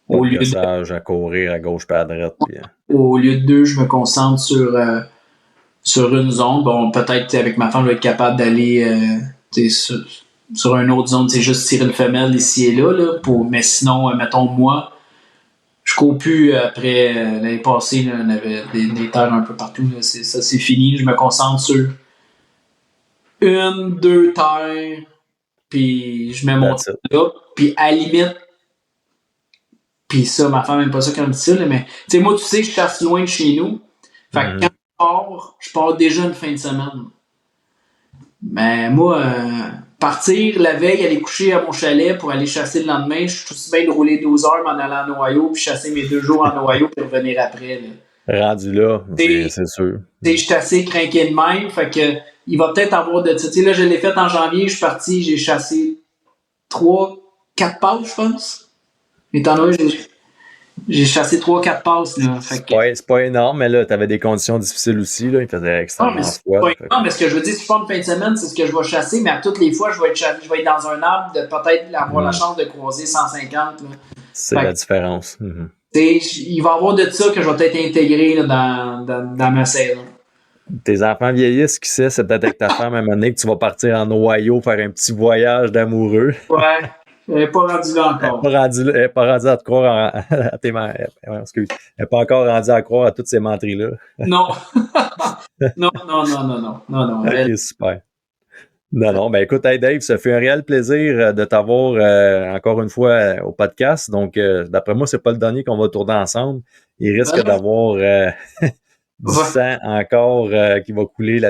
Au lieu de à courir à gauche pas à droite. Puis... Au lieu de 2, je me concentre sur une zone. Bon, peut-être avec ma femme, je vais être capable d'aller sur une autre zone, c'est juste tirer une femelle ici et là mais sinon, mettons moi, je cours plus après l'année passée, là, on avait des terres un peu partout. Là, ça, c'est fini. Je me concentre sur 1, 2 terres, puis je mets mon tir là, puis à la limite, puis ça, ma femme n'aime pas ça quand je dis ça, là, mais tu sais, moi, tu sais, je chasse loin de chez nous. Fait que quand je pars déjà une fin de semaine. Mais moi, partir la veille, aller coucher à mon chalet pour aller chasser le lendemain, je suis aussi bien de rouler 12 heures, m'en aller en Ohio, puis chasser mes 2 jours en Ohio, puis revenir après. Là. Rendu là, c'est sûr. Je suis assez craqué de même, fait que il va peut-être avoir de ça. Tu sais, là, je l'ai fait en janvier, je suis parti, j'ai chassé 3-4 passes, je pense. Mais t'en as, j'ai chassé 3-4 passes. Là. Fait que... c'est pas énorme, mais là, t'avais des conditions difficiles aussi. Là. Il faisait extrêmement froid. Non, mais ce que je veux dire, si je pars une fin de semaine, c'est ce que je vais chasser, mais à toutes les fois, je vais être dans un arbre de peut-être avoir la chance de croiser 150. Là. C'est la différence. Il va y avoir de ça que je vais peut-être intégrer là, dans ma saison. Tes enfants vieillissent, qui sait, c'est peut-être avec ta femme à un moment donné que tu vas partir en Ohio faire un petit voyage d'amoureux. Ouais, elle n'est pas rendue là encore. Elle n'est pas rendue à te croire à tes excuse. Elle n'est pas encore rendue à croire à toutes ces menteries-là. Non. non. Ok, super. Non, ben écoute, hey Dave, ça fait un réel plaisir de t'avoir encore une fois au podcast. Donc, d'après moi, c'est pas le dernier qu'on va tourner ensemble. Il risque d'avoir du sang encore qui va couler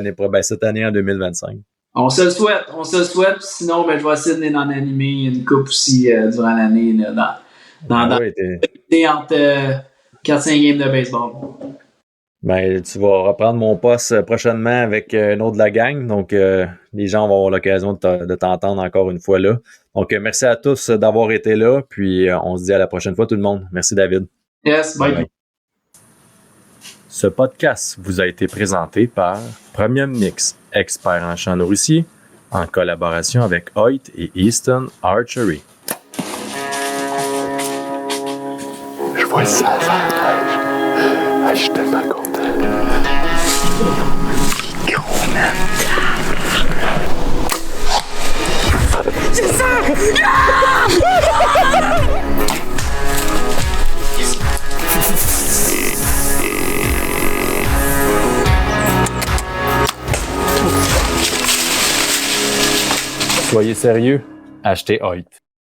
cette année en 2025. On se le souhaite. Sinon, ben, je vais essayer d'en animer une coupe aussi durant l'année entre 4-5 games de baseball. Ben, tu vas reprendre mon poste prochainement avec un autre de la gang. Donc, les gens vont avoir l'occasion de t'entendre encore une fois là. Donc, merci à tous d'avoir été là. Puis, on se dit à la prochaine fois, tout le monde. Merci, David. Yes, bye. Ce podcast vous a été présenté par Premium Mix, expert en champs nourriciers, en collaboration avec Hoyt et Easton Archery. Je vois ça, je suis tellement content. C'est ça! Soyez sérieux, achetez Hoyt.